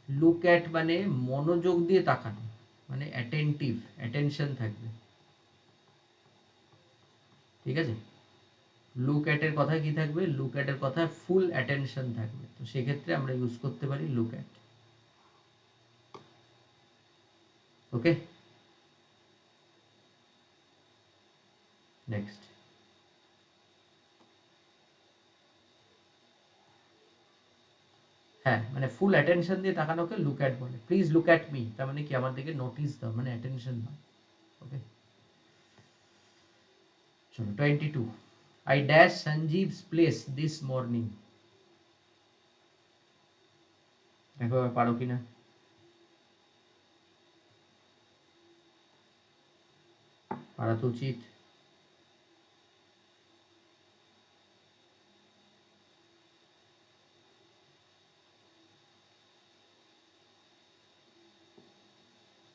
লুক অ্যাট মানে মনোযোগ দিয়ে তাকানো, মানে অ্যাটেন্টিভ, অ্যাটেনশন থাকবে, ঠিক আছে? লুক অ্যাট এর কথায় কি থাকবে? লুক অ্যাট এর কথায় ফুল অ্যাটেনশন থাকবে, তো সেক্ষেত্রে আমরা ইউজ করতে পারি লুক অ্যাট। Okay, next. হ্যাঁ, মানে ফুল অ্যাটেনশন দিয়ে তাকানোকে লুক অ্যাট বলে। প্লিজ লুক অ্যাট মি, তার মানে কি আমার দিকে নোটিস দাও, মানে অ্যাটেনশন দাও। ওকে, চলো 22। I dash Sanjeev's place this morning. দেখো পারো কিনা। পারা তো উচিত।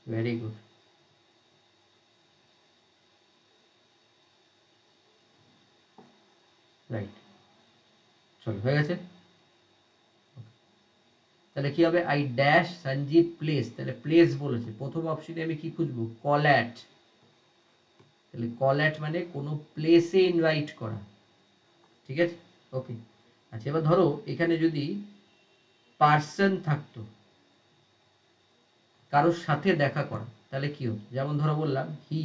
Very good. রাইট, চলো হয়ে গেছে। তাহলে কি হবে? আই ড্যাশ সঞ্জীব প্লেস, তাহলে প্লেস বলেছে, প্রথম অপশনে আমি কি খুঁজবো? Call at. তাহলে কল অ্যাট মানে কোনো প্লেসে ইনভাইট করা, ঠিক আছে? ওকে, আচ্ছা এবার ধরো এখানে যদি পার্সন থাকতো, কারোর সাথে দেখা করা, তাহলে কি হতো? যেমন ধরো বললাম হি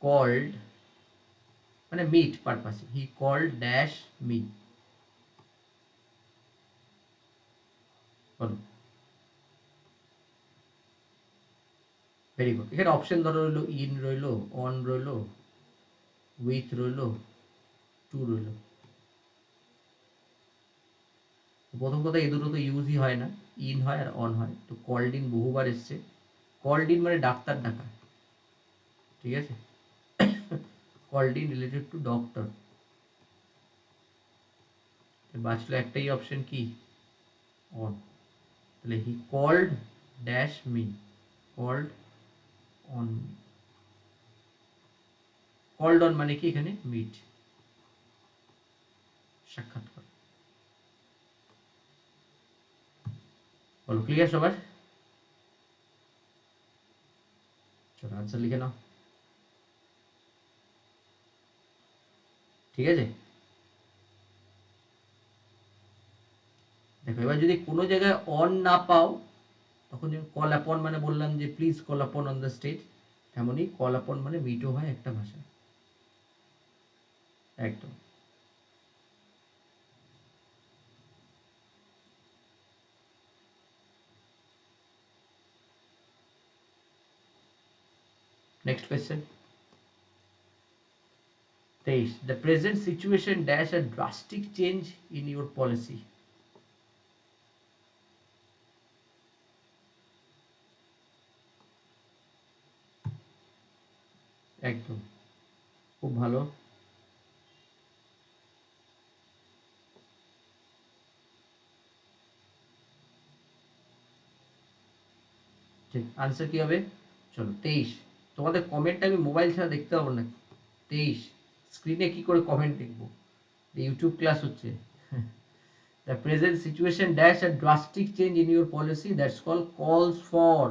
কল্ড, মানে মিট পারপাসে, হি কল্ড ড্যাশ মি। বলো। Very good. এখানে অপশন ধরো রইলো ইন রইলো, অন রইলো, উইথ রইলো, টু রইলো। প্রথম কথা এই দুটো তো ইউজই হয় না, ইন হয় আর অন হয়। তো কল্ড ইন বহুবার এসছে, কল্ড ইন মানে ডাক্তার ডাকা, ঠিক আছে? Called in related to doctor. বাঁচলো একটাই অপশন, কি? অন। তাহলে he called dash me, called on. Called on মানে কি? এখানে মিট, সাক্ষাৎকার। বলো ক্লিয়ার সবার? চলো আনসার লিখে নাও, ঠিক আছে? দেখো এবার যদি কোনো জায়গায় অন না পাও, তখন যেমন কল আপন মানে বললাম যে প্লিজ কল আপন অন দ্য স্টেজ, তেমনই কল আপন মানে মিটও হয় একটা ভাষা, একদম। Next question 23। The present situation dash a drastic change in your policy. একদম, খুব ভালো। ঠিক, আনসার কি হবে? চলো 23। তোমাদের কমেন্ট আমি মোবাইল ছাড়া দেখতে পাবো না। 23 স্ক্রিনে কি করে কমেন্ট দেখবো? ইউটিউব ক্লাস হচ্ছে। The present situation dash a drastic change in your policy, that's called call for,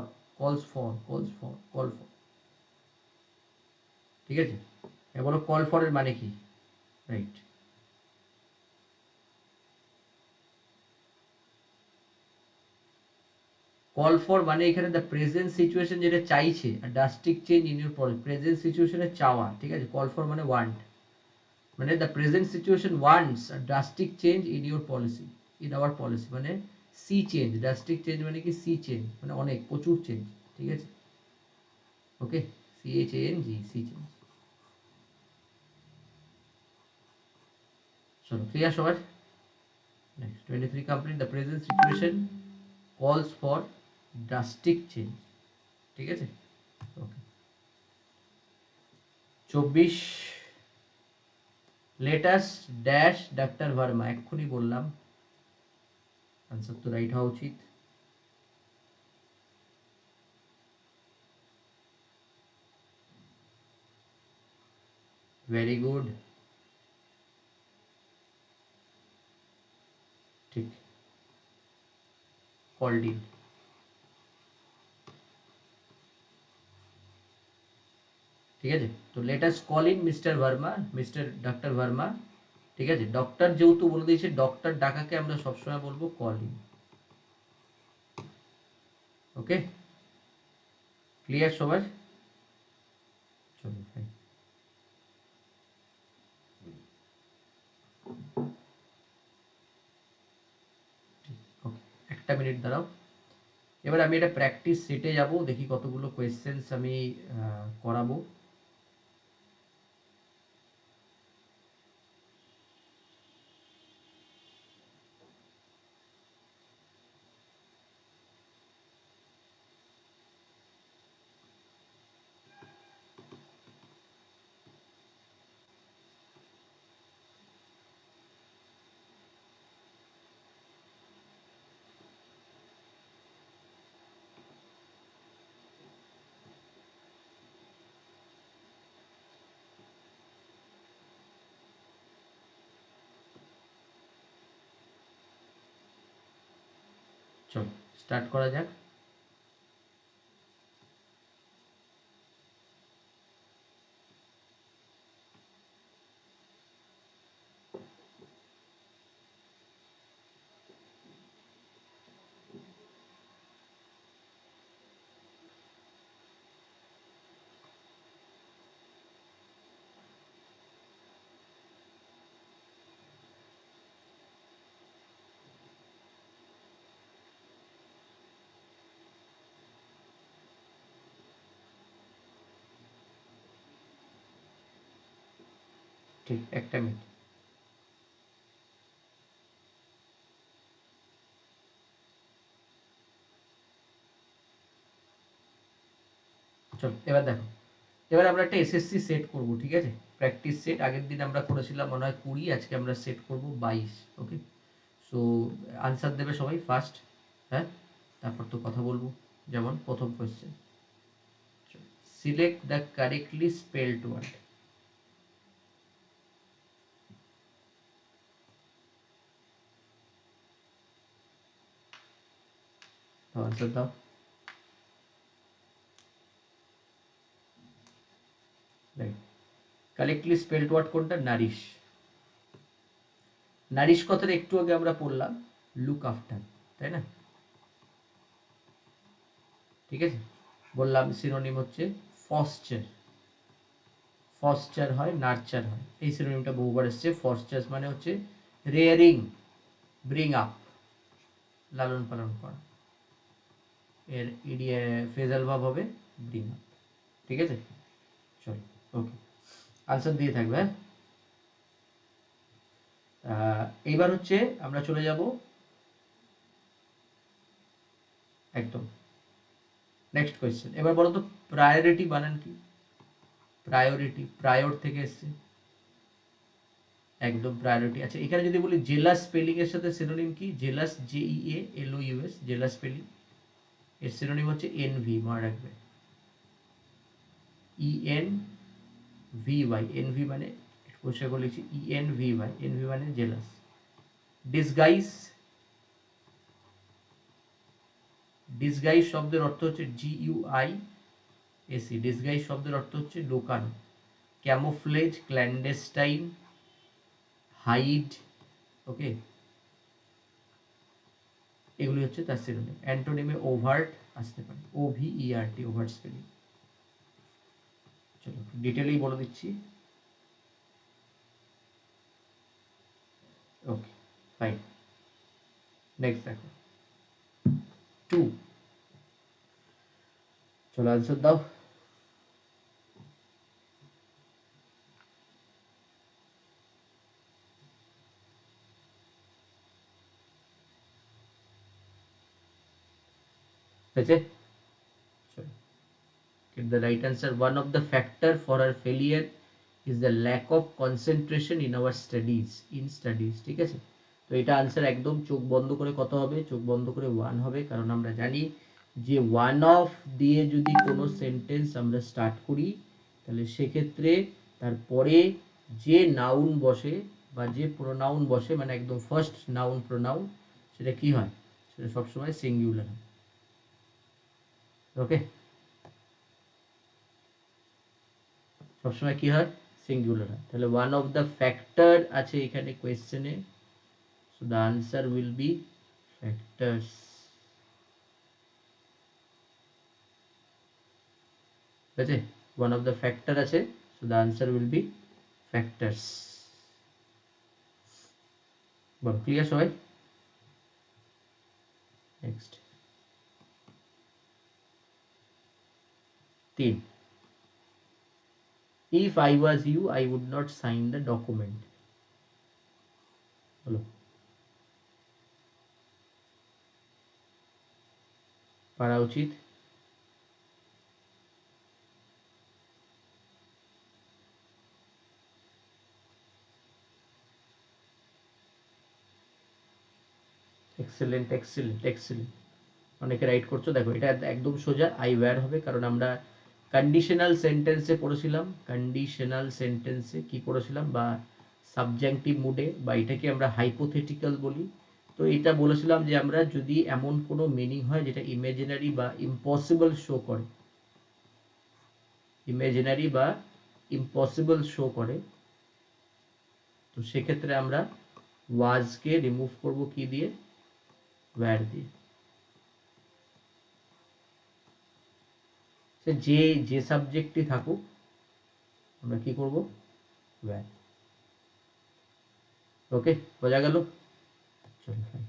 ঠিক আছে? বলো কল ফর এর মানে কি? রাইট, কল ফর মানে এখানে দ্য প্রেজেন্ট সিচুয়েশন যেটা চাইছে, আর drastic change in your policy present সিচুয়েশনে চাওয়া, ঠিক আছে। কল ফর মানে ওয়ান্ট, মানে the present situation wants a drastic change in your policy, in our policy, মানে সি চেঞ্জ, ড্রাস্টিক চেঞ্জ মানে কি সি চেঞ্জ মানে অনেক প্রচুর চেঞ্জ, ঠিক আছে। Okay, CHANG, C change. চলো ক্লিয়ার সবার? Next 23 complete, the present situation calls for drastic change, ঠিক আছে। ওকে 24 লেটাস ড্যাশ ডাক্তার ভার্মা, এক্ষুনি বললাম আনসার তো রাইট হওয়া উচিত। ভেরি গুড, ঠিক, কল্ড ইন, ঠিক আছে। তো let's call in mister Verma, mister ডাক্তার ভার্মা, ঠিক আছে। ডক্টর যেহেতু বলে দিয়েছে, ডক্টর ডাকাকে আমরা সবসময় বলবো কল ইন। ওকে ক্লিয়ার সবার? চলো ফাইন। ওকে একটা মিনিট দাঁড়াও, এবার আমি এটা প্র্যাকটিস সেটে যাব, দেখি কতগুলো কোয়েশ্চেন্স আমি করাবো। চলো স্টার্ট করা যাক। ঠিক একটা মিনিট। চলো এবার দেখো, এবার আমরা একটা এসএসসি সেট করব, ঠিক আছে। প্র্যাকটিস সেট আগের দিন আমরা করেছিলাম মনে হয় 20, আজকে আমরা সেট করব 22। ওকে, সো আনসার দেবে সবাই ফার্স্ট, হ্যাঁ, তারপর তো কথা বলবো। যেমন প্রথম question, select the correctly spelled word. Answer দাও। রাইট, কারেক্টলি স্পেলড ওয়ার্ড কোনটা? নারিশ। নারিশ কথাটা একটু আগে আমরা পড়লাম, লুক আফটার, তাই না? ঠিক আছে, বললাম সিনোনিম হচ্ছে ফস্টার, ফস্টার হয় নার্চার হয়, এই সিনোনিমটা বহুবার এসছে। ফস্টার মানে হচ্ছে রেয়ারিং, ব্রিং আপ, লালন পালন করা, এর ইডিয়ে ফ্রেজাল ভাব হবে ব্রিং আপ, ঠিক আছে। চলো ওকে, আনসার দিয়ে থাকবে, হ্যাঁ। এইবার হচ্ছে আমরা চলে যাব একদম নেক্সট কোয়েশ্চেন। এবার বলো তো প্রায়োরিটি বানান কি? প্রায়োরিটি, প্রায়োর থেকে এসছে, একদম প্রায়োরিটি। আচ্ছা এখানে যদি বলি জেলাস, স্পেলিং এর সাথে সিনোনিম কি? জেলাস, JEALOUS, জেলাস স্পেলিং, এর সিনোনিম হচ্ছে এনভি, মনে রাখবে, ENVY, এনভি মানে পরিষ্কার করে লিখছি ENVY, এনভি মানে জেলাস। ডিসগাইজ, ডিসগাইজ শব্দের অর্থ হচ্ছে GUISE, ডিসগাইজ শব্দের অর্থ হচ্ছে লুকানো। ক্যামোফ্লেজ, ক্ল্যান্ডেস্টাইন, হাইড, ওকে। এগুলি হচ্ছে তার সিনোনিম। অ্যান্টোনিমে ওভার্ট আসতে পারে, OVERT, ওভার্ট স্পেলিং। চলো ডিটেলেই বলে দিচ্ছি। ওকে ফাইন, নেক্সট দেখো 2। চলো আনসার দাও। হয়েছে? চলো, get the right answer. One of the factor for our failure is the lack of concentration in our studies, in studies, ঠিক আছে? তো এটা আনসার একদম চোখ বন্ধ করে কত হবে? চোখ বন্ধ করে 1 হবে, কারণ আমরা জানি যে ওয়ান অফ দিয়ে যদি কোনো সেন্টেন্স আমরা স্টার্ট করি তাহলে সেক্ষেত্রে তারপরে যে নাউন বসে বা যে প্রোনাউন বসে, মানে একদম ফার্স্ট নাউন প্রোনাউন, সেটা কি হয়? সেটা সবসময় সিঙ্গুলার হয়। ওকে, সবসময় কি হয়? সিঙ্গুলার হয়। তাহলে ওয়ান অফ দ্য ফ্যাক্টর আছে এখানে কোয়েশ্চেনে, so the answer will be factors. ঠিক আছে, ওয়ান অফ দ্য ফ্যাক্টর আছে, so the answer will be factors. বলো ক্লিয়ার সবাই? Next 3। If I was you, I would not sign the document. বলো, পারা উচিত। এক্সেলেন্ট এক্সেলেন্ট এক্সেলেন্ট, অনেকে write করছো। দেখো এটা একদম সোজা, আই ওয়্যার হবে, কারণ আমরা কন্ডিশনাল সেন্টেন্সে পড়েছিলাম। কন্ডিশনাল সেন্টেন্সে কি পড়েছিলাম? বা সাবজেক্টিভ মুডে, বা এটাকে আমরা হাইপোথেটিক্যাল বলি। তো এটা বলেছিলাম যে আমরা যদি এমন কোনো মিনিং হয় যেটা ইমাজিনারি বা ইম্পসিবল শো করে, ইমাজিনারি বা ইম্পসিবল শো করে, তো সেক্ষেত্রে আমরা ওয়াজকে রিমুভ করব কি দিয়ে? ওয়্যার দিয়ে। যে যে সাবজেক্টই থাকুক আমরা কি করব? ওয়্যার। ওকে, বোঝা গেল? চলো ফাইন।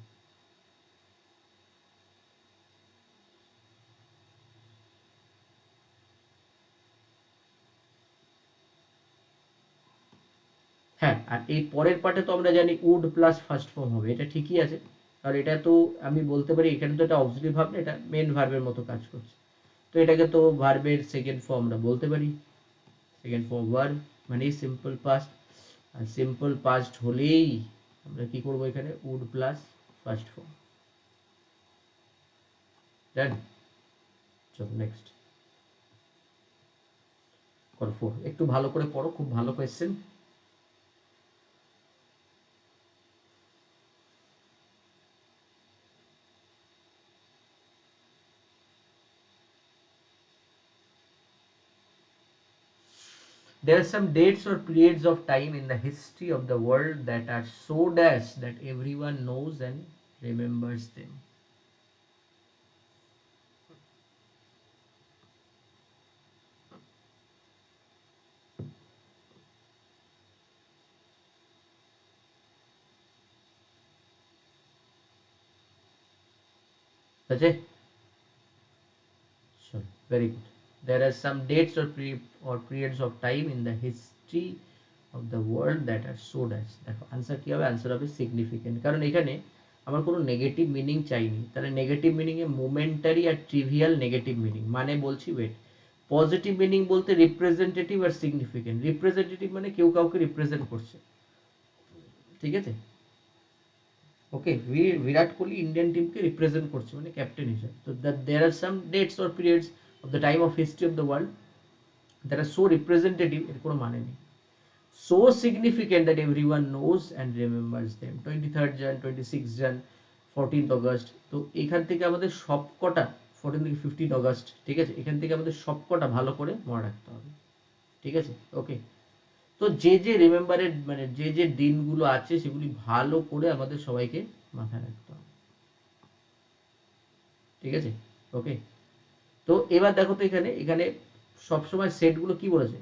হ্যাঁ, আর এই পরের পার্টে তো আমরা জানি উড প্লাস ফার্স্ট ফর্ম হবে, এটা ঠিকই আছে। আর এটা তো আমি বলতে পারি এখানে তো এটা অক্সিলারি ভার্ব না, এটা মেন ভার্বের মতো কাজ করছে। তো এটাকে তো ভার্বের সেকেন্ড ফর্ম আমরা বলতে পারি। সেকেন্ড ফর্ম ভার্ব মানে সিম্পল পাস্ট, আর সিম্পল পাস্ট হলেই আমরা কি করব? এখানে উড প্লাস ফার্স্ট ফর্ম। ডান। চলো নেক্সট কল 4। একটু ভালো করে পড়ো, খুব ভালো question. There are some dates or periods of time in the history of the world that are so dash that everyone knows and remembers them. Ajay? Sure, very good. There are some dates or periods of time in the history of the world that are so dash. দেখো answer কি হবে? Answer হবে significant, কারণ এখানে আমার কোনো negative meaning চাইনি। তাহলে নেগেটিভ মিনিংয়ে মোমেন্টারি আর ট্রিভিয়াল নেগেটিভ মিনিং, মানে বলছি ওয়েট। পজিটিভ মিনিং বলতে রিপ্রেজেন্টেটিভ আর সিগনিফিকেন্ট। রিপ্রেজেন্টেটিভ মানে কেউ কাউকে রিপ্রেজেন্ট করছে, ঠিক আছে? ওকে, বিরাট কোহলি ইন্ডিয়ান টিমকে রিপ্রেজেন্ট করছে মানে ক্যাপ্টেন হিসেবে। তো there are some dates or periods of the time of history of the world that are so representative, এর কোনো মানে নেই। So significant that everyone knows and remembers them. 23rd jan, 26th jan, 14th August। তো এখান থেকে আমাদের সবকটা 14 থেকে 15 অগস্ট, ঠিক আছে, এখান থেকে আমাদের সবকটা ভালো করে মনে রাখতে হবে, ঠিক আছে? ওকে, তো যে যে রিমেম্বারের মানে যে যে দিনগুলো আছে সেগুলি ভালো করে আমাদের সবাইকে মাথায় রাখতে হবে। ঠিক আছে, ওকে। তো এবার দেখো তো এখানে এখানে সবসময় সেটগুলো কি বলেছে,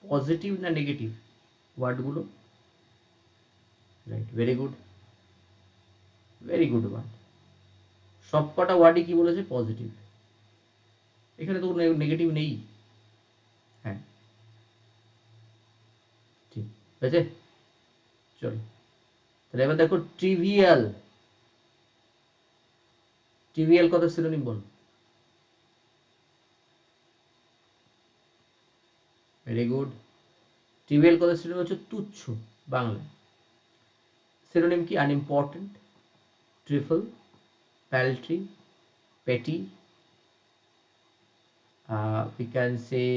পজিটিভ না নেগেটিভ ওয়ার্ডগুলো, right, very good, very good word. সব কটা ওয়ার্ডই কি বলেছে, পজিটিভ, এখানে তো নেগেটিভ নেই। হ্যাঁ, ঠিক আছে, চলো তাহলে এবার দেখো ট্রিভিয়াল, ট্রিভিয়াল কথা সিনোনিম বল। ভেরি গুড, ট্রিভিয়াল কথা সিনোনিম হচ্ছে তুচ্ছ বাংলায়। সিনোনিম কি, unimportant, ট্রিফল, paltry, petty, we can say,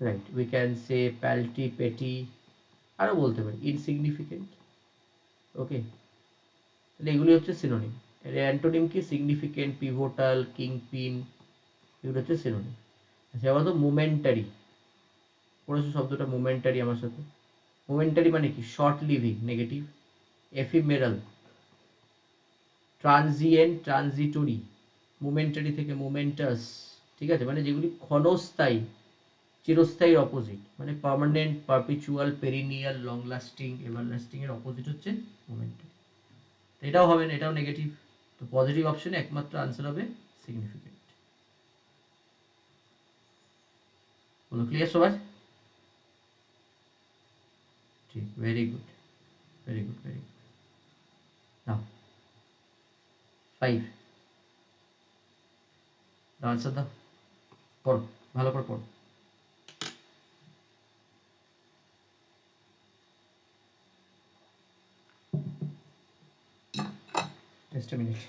right, we can say paltry, petty, আরো বলতে পারি ইনসিগনিফিকেন্ট, ওকে। তাহলে এগুলি হচ্ছে সিনোনিম। এর অ্যান্টোনিম কি, সিগনিফিকেন্ট, পিভোটাল, কিংপিন, এগুলো হচ্ছে সিনোনিম। আচ্ছা এবার তো মোমেন্টারি, পড়েছো শব্দটা মোমেন্টারি আমার সাথে। মোমেন্টারি মানে কি, short living, negative, ephemeral, transient, transitory, momentary থেকে মোমেন্টাস, ঠিক আছে, মানে যেগুলি ক্ষণস্থায়ী, চিরস্থায়ীর অপোজিট, মানে permanent, perpetual, perennial, long lasting, everlasting এর অপোজিট হচ্ছে মোমেন্টাম। এটাও হবে না, এটাও নেগেটিভ। তো পজিটিভ অপশনে একমাত্র আনসার হবে সিগনিফিকেন্ট। বলো ক্লিয়ার সবার? ঠিক, very good, very good, very good. Now 5, answer দাও, পড়ো, ভালো করে পড়ো। Just a minute.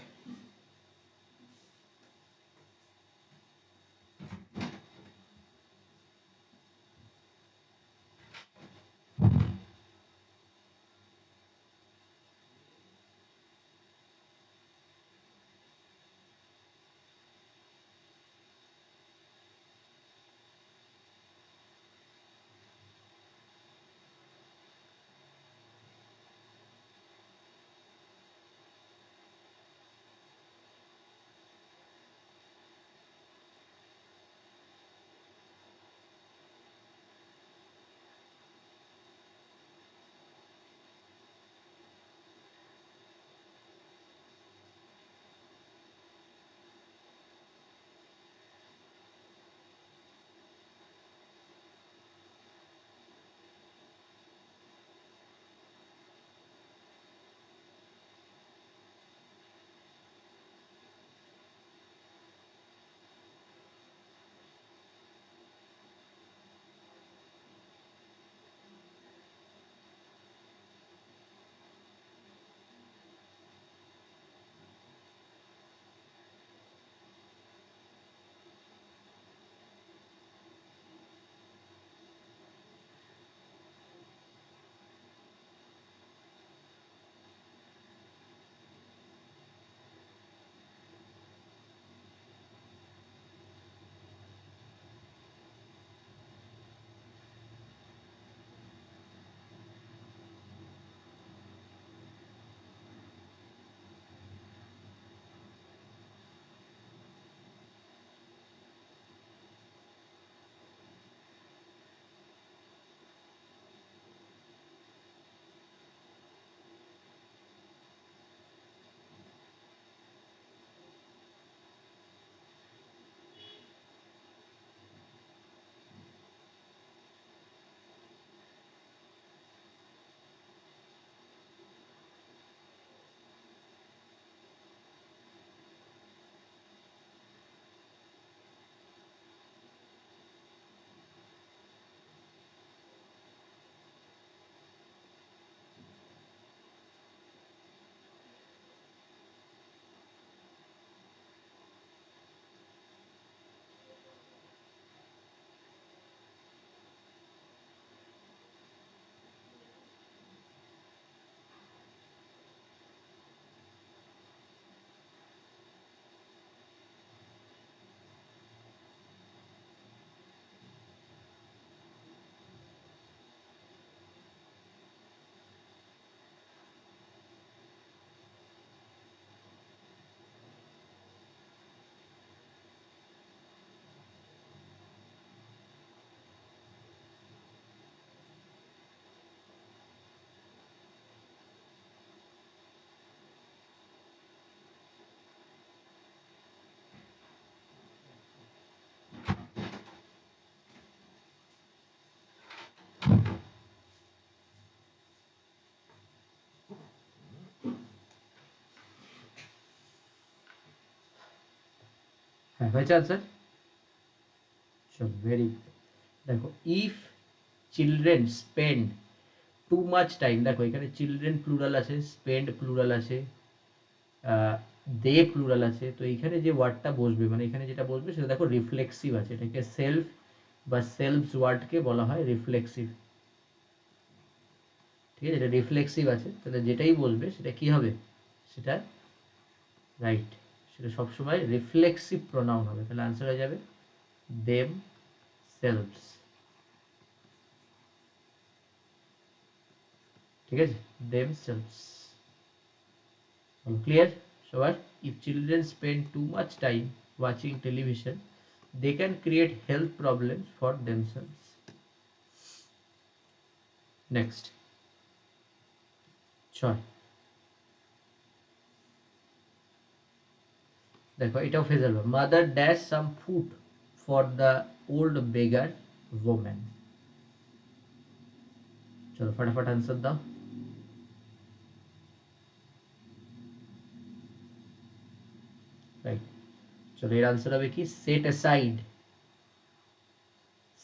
হয়েছে আনসার? চলো ভেরি গুড। দেখো if children spend too much time, দেখো এখানে চিলড্রেন প্লুরাল আছে, স্পেন্ড প্লুরাল আছে, দে প্লুরাল আছে, তো এইখানে যে ওয়ার্ডটা বসবে মানে এখানে যেটা বসবে সেটা দেখো রিফ্লেক্সিভ আছে, এটাকে সেলফ বা সেলফস ওয়ার্ডকে বলা হয় রিফ্লেক্সিভ। ঠিক আছে, এটা রিফ্লেক্সিভ আছে, তাহলে যেটাই বলবে সেটা কি হবে, সেটা রাইট, সেটা সবসময় রিফ্লেক্সিভ প্রোনাউন হবে, তাহলে আনসার হয়ে যাবে দেম সেলফস। ঠিক আছে, দেম সেলফস। ক্লিয়ার সবার? If children spend too much time watching television they can create health problems for themselves. Next, 6 দেখো এটাও phrasal verb, mother dash some food for the old বেগার woman. চলো ফটাফট answer দাও। Right, চলো এর answer হবে কি, সেট অ্যাসাইড।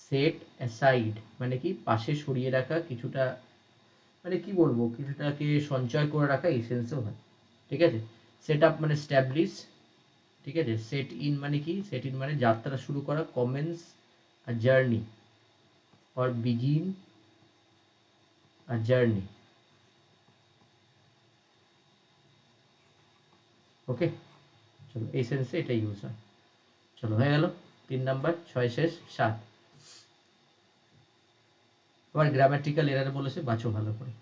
সেট অ্যাসাইড মানে কি, পাশে সরিয়ে রাখা কিছুটা, মানে কি বলবো, কিছুটাকে সঞ্চয় করে রাখা এই সেন্সেও হয়। ঠিক আছে, সেট আপ মানে স্ট্যাবলিশ। ঠিক আছে, সেট ইন মানে কি, সেট ইন মানে যাত্রা শুরু করা, commence a journey or begin a journey. ওকে, চলো এই সেন্সে এটা ইউজ হয়। চলো হয়ে গেল 3 নাম্বার, 6 শেষ, 7। আবার গ্রামাটিক্যাল এরার বলেছে, বাঁচো ভালো করে।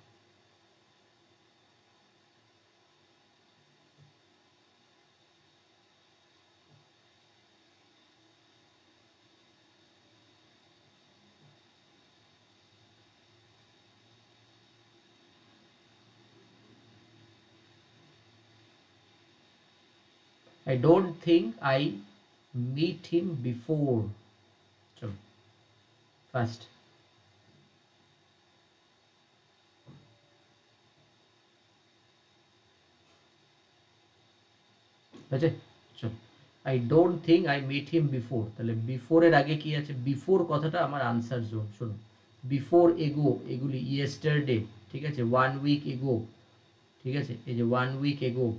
I don't think I meet him before. চলো ফার্স্ট, আছে। চলো, I don't think I meet him before, তাহলে বিফোর এর আগে কি আছে, বিফোর কথাটা আমার আনসার জোন। শোনো, বিফোর এগো এগুলি ইয়েস্টারডে, ঠিক আছে, 1 উইক এগো, ঠিক আছে, এই যে 1 উইক এগো,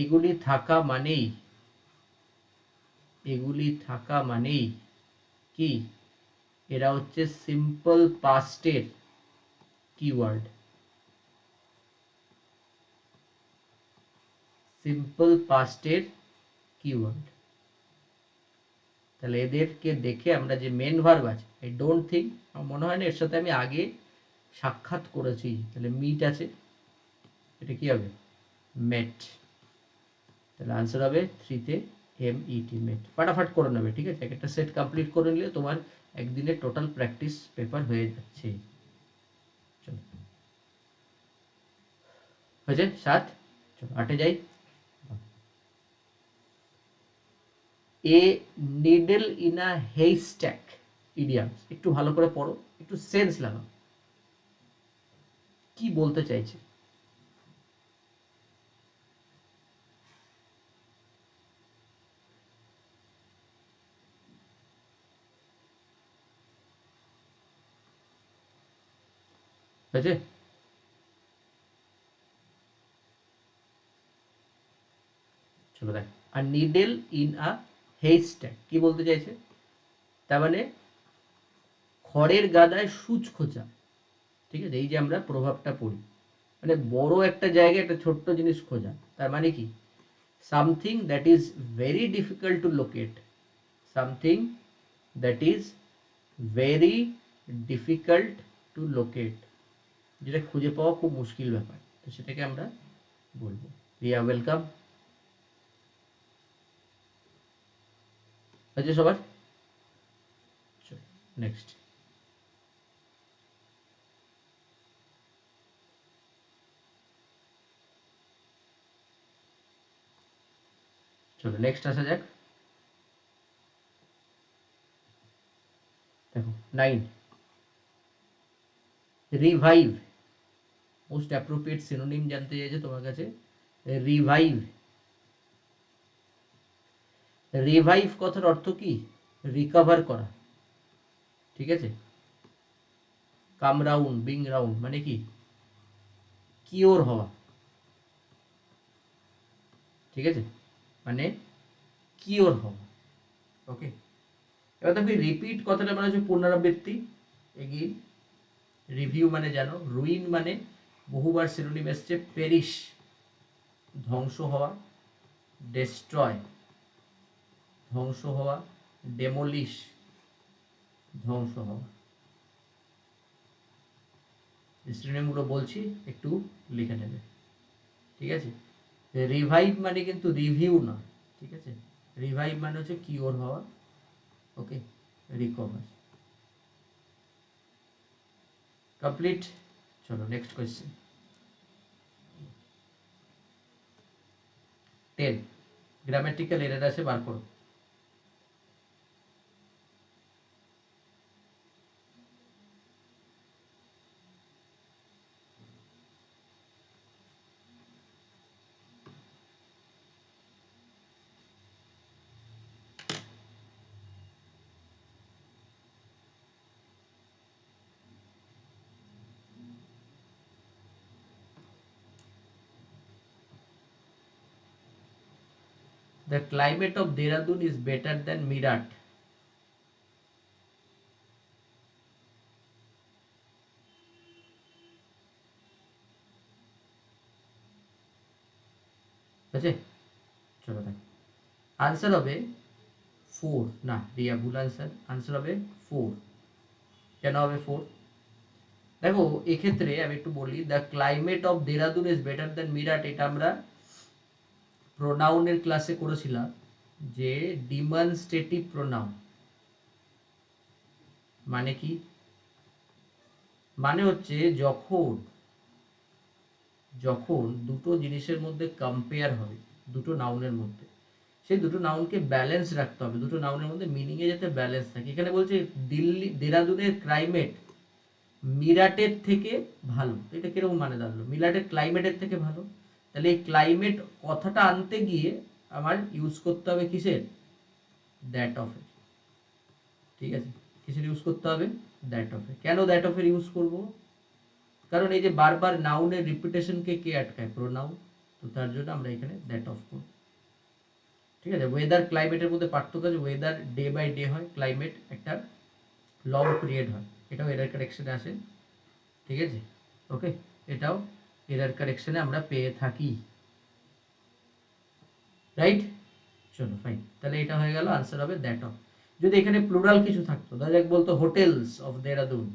এগুলি থাকা মানেই, এগুলি থাকা মানেই কি, এরা হচ্ছে সিম্পল পাস্টের কিওয়ার্ড। সিম্পল পাস্টের কিওয়ার্ড, তাহলে এদেরকে দেখে আমরা যে মেন ভার্ব আছে, আই ডোন্ট থিঙ্ক, আমার মনে হয় না এর সাথে আমি আগে সাক্ষাৎ করেছি, তাহলে মিট আছে, এটা কি হবে, মেট, তাহলে আনসার হবে 3-তে MET, মেট। ফাটাফাট করে নেবে, ঠিক আছে, একটা সেট কমপ্লিট করে নিলে তোমার একদিনে টোটাল প্র্যাকটিস পেপার হয়ে যাচ্ছে। চলো হয়েছে 7, চলো 8-এ যাই। এ নিডল ইন আ হেইস্ট্যাক ইডিয়ামস, একটু ভালো করে পড়ো, একটু সেন্স লাগাও, কি বলতে চাইছে। হয়েছে, চলো দেখ, আর নিডল ইন আ হেইস্ট্যাক কি বলতে চাইছে, তার মানে খড়ের গাদায় সূচ খোঁচা। ঠিক আছে, এই যে আমরা প্রভাবটা পড়ি, মানে বড় একটা জায়গায় একটা ছোট্ট জিনিস খোঁজা, তার মানে কি, something that is very difficult to locate, something that is very difficult to locate, যেটা খুঁজে পাওয়া খুব মুশকিল ব্যাপার, তো সেটাকে আমরা বলবো। রিয়া ওয়েলকাম। আছে সবার? নেক্সট, চলো নেক্সট আসা যাক। দেখো 9, রিভাইভ, মোস্ট অ্যাপ্রোপ্রিয়েট সিনোনিম জানতে চাইছে তোমার কাছে, রিভাইভ। রিভাইভ কথার অর্থ কি? রিকভার করা, ঠিক আছে। কাম রাউন্ড, বিং রাউন্ড মানে কি? কিওর হওয়া, ঠিক আছে, মানে কিওর হওয়া। ওকে, এবার দেখো রিপিট কথাটা মানে হচ্ছে পুনরাবৃত্তি। এগেইন, রিভিউ মানে জানো, রুইন মানে বহুবার সিনোনিম এসছে, পেরিশ ধ্বংস হওয়া, ডেস্ট্রয় ধ্বংস হওয়া, ডেমোলিশ ধ্বংস হওয়া। সিনোনিমগুলো বলছি, একটু লিখে নেবে, ঠিক আছে। রিভাইভ মানে কিন্তু রিভিউ না, ঠিক আছে। রিভাইভ মানে হচ্ছে কিওর হওয়া, ওকে, রিকভার। কমপ্লিট। চলো নেক্সট কোয়েশ্চেন। 10 গ্রামাটিক্যাল এরর আছে, বার করো। The climate of Dehradun is better than Meerut. আছে, চলো দেখ। আনসার হবে 4, না রিয়া ভুল আনসার। আনসার হবে 4। কেন হবে 4? দেখো এক্ষেত্রে আমি একটু বলি, the climate of Dehradun is better than Meerut, এটা আমরা প্রোনাউনের ক্লাসে করেছিলাম, যে ডিমনস্ট্রেটিভ প্রোনাউন মানে কি? মানে হচ্ছে যখন যখন দুটো জিনিসের মধ্যে কম্পেয়ার হবে, দুটো নাউনের মধ্যে, সেই দুটো নাউনকে ব্যালেন্স রাখতে হবে, দুটো নাউনের মধ্যে মিনিং এ যাতে ব্যালেন্স থাকে। এখানে বলছে দিল্লি দেরাদুনের ক্লাইমেট মিরাটের থেকে ভালো, এটা কিরকম মানে দাঁড়ালো? মিরাটের ক্লাইমেটের থেকে ভালো, তাহলে এই ক্লাইমেট কথাটা আনতে গিয়ে আমার ইউজ করতে হবে কিসের? দ্যাট অফ এর, ঠিক আছে। কিসের ইউজ করতে হবে? দ্যাট অফ এর। কেন দ্যাট অফ এর ইউজ করব? কারণ এই যে বারবার নাউনের রিপিটেশনকে কে আটকায়? প্রোনাউন। তো তার জন্য আমরা এখানে দ্যাট অফ করব, ঠিক আছে। ওয়েদার ক্লাইমেটের মধ্যে পার্থক্য আছে, ওয়েদার ডে বাই ডে হয়, ক্লাইমেট একটা লং পিরিয়ড হয়, এটাও এরার কারেকশনে আসে, ঠিক আছে। ওকে, এটাও এরার কারেকশনে আমরা পেয়ে থাকি, রাইট। চলো ফাইন, তাহলে এটা হয়ে গেল, আনসার হবে দ্যাট অফ। যদি এখানে প্লুরাল কিছু থাকতো, দাদা বলতো হোটেলস অফ দেরাদুন,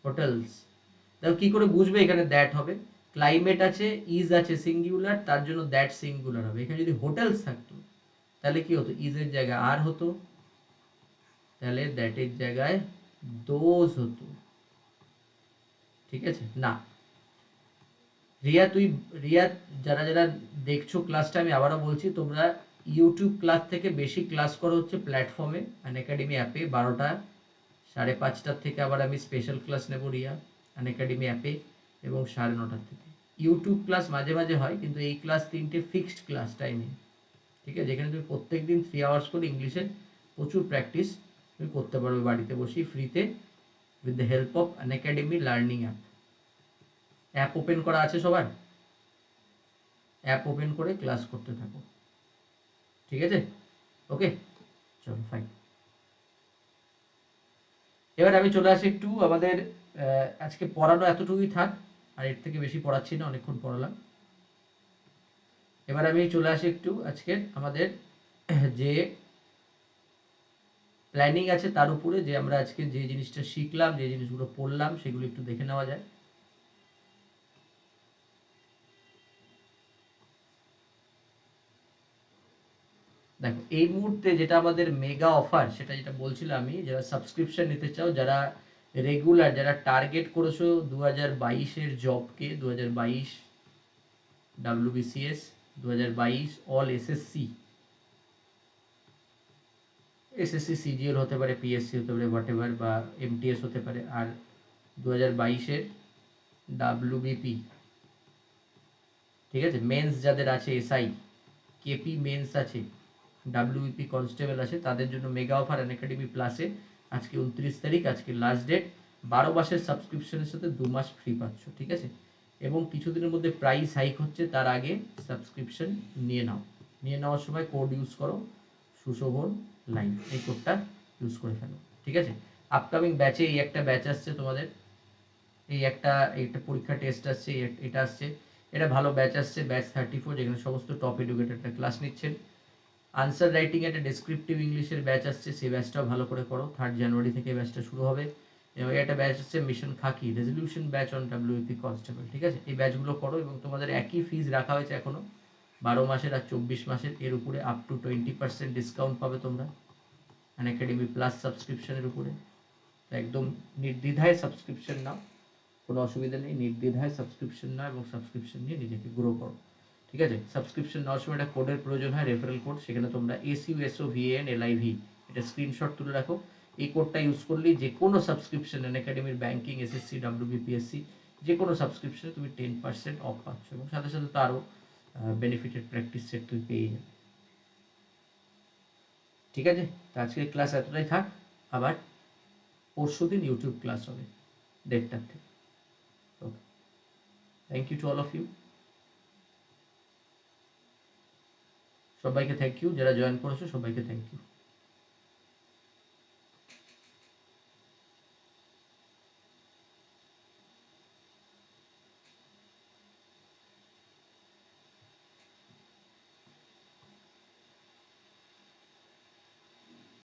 হোটেলস, তাহলে কি করে বুঝবে এখানে দ্যাট হবে? ক্লাইমেট আছে, ইজ আছে সিঙ্গুলার, তার জন্য দ্যাট সিঙ্গুলার হবে। এখানে যদি হোটেলস থাকতো তাহলে কি হতো? ইজ এর জায়গায় আর হতো, তাহলে দ্যাট এর জায়গায় দোজ হতো, ঠিক আছে না। রিয়া তুই, রিয়া, যারা যারা দেখছো ক্লাসটা, আমি আবারও বলছি, তোমরা ইউটিউব ক্লাস থেকে বেশি ক্লাস করো হচ্ছে প্ল্যাটফর্মে আনএকাডেমি অ্যাপে। 12টা 5:30টার থেকে আবার আমি স্পেশাল ক্লাস নেবো রিয়া আনএকাডেমি অ্যাপে, এবং 9:30টার থেকে। ইউটিউব ক্লাস মাঝে মাঝে হয়, কিন্তু এই ক্লাস 3টে ফিক্সড ক্লাস টাইমিং, ঠিক আছে, যেখানে তুমি প্রত্যেকদিন 3 আওয়ার্স করে ইংলিশের প্রচুর প্র্যাকটিস তুমি করতে পারবে বাড়িতে বসেই ফ্রিতে, with the help of Unacademy learning app. App open করা আছে সবার? অ্যাপ ওপেন করে ক্লাস করতে থাকো, ঠিক আছে। ওকে, চলো ফাইন। এবার আমি চলে আসি একটু আমাদের, আজকে পড়ানো এতটুকুই থাক, আর এর থেকে বেশি পড়াচ্ছি না, অনেকক্ষণ পড়ালাম। এবার আমি চলে আসি একটু আজকের আমাদের যে প্ল্যানিং আছে তার উপরে, যে আমরা আজকে যে জিনিসটা শিখলাম, যে জিনিসগুলো পড়লাম, সেগুলো একটু দেখে নেওয়া যায়। দেখো এই মুহূর্তে যেটা আমাদের মেগা অফার, সেটা যেটা বলছিলাম আমি, যারা সাবস্ক্রিপশন নিতে চাও, যারা রেগুলার, যারা টার্গেট করেছো 2022-এর জবকে, 2022 WBCS, 2022 all SSC, SSC CGL হতে পারে, পিএসসি হতে পারে, হোয়াট এভার, বা এমটিএস হতে পারে, আর 2022-এর ডাব্লিউবিপি, ঠিক আছে, মেন্স যাদের আছে, এসআই, কেপি মেন্স আছে, ডাব্লিউবিপি কনস্টেবল আছে তাদের জন্য মেগা অফার আনএকাডেমি প্লাসে আজকে 29 তারিখ, আজকে লাস্ট ডেট। 12 মাসের সাবস্ক্রিপশনের সাথে 2 মাস ফ্রি পাচ্ছ, ঠিক আছে। এবং কিছুদিনের মধ্যে প্রাইস হাইক হচ্ছে, তার আগে সাবস্ক্রিপশন নিয়ে নাও। নিয়ে নেওয়ার সময় কোড ইউজ করো সুশোভন লাইভ, এই কোডটা ইউজ করে ফেলো, ঠিক আছে। আপকামিং ব্যাচে এই একটা ব্যাচ আসছে তোমাদের, এই একটা পরীক্ষা টেস্ট আসছে, এটা আসছে, এটা ভালো ব্যাচ আসছে, ব্যাচ 34, যেখানে সমস্ত টপ এডুকেটররা ক্লাস নিচ্ছেন। আনসার রাইটিং একটা ডেসক্রিপটিভ ইংলিশের ব্যাচ আসছে, সেই ব্যাচটাও ভালো করে করো। 3 জানুয়ারি থেকে ব্যাচটা শুরু হবে। এবং একটা ব্যাচ আসছে mission khaki resolution batch on WP constable, ঠিক আছে। এই ব্যাচগুলো করো এবং তোমাদের একই ফিজ রাখা হয়েছে এখনো 12 মাসের আর 24 মাসের, এর উপরে আপ টু 20% ডিসকাউন্ট পাবে তোমরা আনএকাডেমি প্লাস সাবস্ক্রিপশনের উপরে। তো একদম নির্দ্বিধায় সাবস্ক্রিপশন নাও, কোনো অসুবিধা নেই, নির্দ্বিধায় সাবস্ক্রিপশন নাও এবং সাবস্ক্রিপশন নিয়ে নিজেকে গ্রো করো, ঠিক আছে। সাবস্ক্রিপশন নেওয়ার সময় একটা কোডের প্রয়োজন হয়, রেফারেল কোড, সেখানে তোমরা SUSOVANLIV এটা স্ক্রিনশট তুলে রাখো। এই কোডটা ইউজ করলেই যে কোনো সাবস্ক্রিপশন আনএকাডেমির ব্যাংকিং, এসএসসি, ডাব্লিউবিপিএসসি যে কোনো সাবস্ক্রিপশনে তুমি 10% অফ পাচ্ছ, এবং সাথে সাথে তো আরও বেনিফিটেড প্র্যাকটিস সেট তুমি পেয়ে যাবে, ঠিক আছে। তো আজকের ক্লাস এতটাই থাক, আবার পরশুদিন ইউটিউব ক্লাস হবে 1:30 থেকে। Okay, thank you to all of you, সবাইকে থ্যাংক ইউ, যারা জয়েন করেছো সবাইকে থ্যাংক ইউ।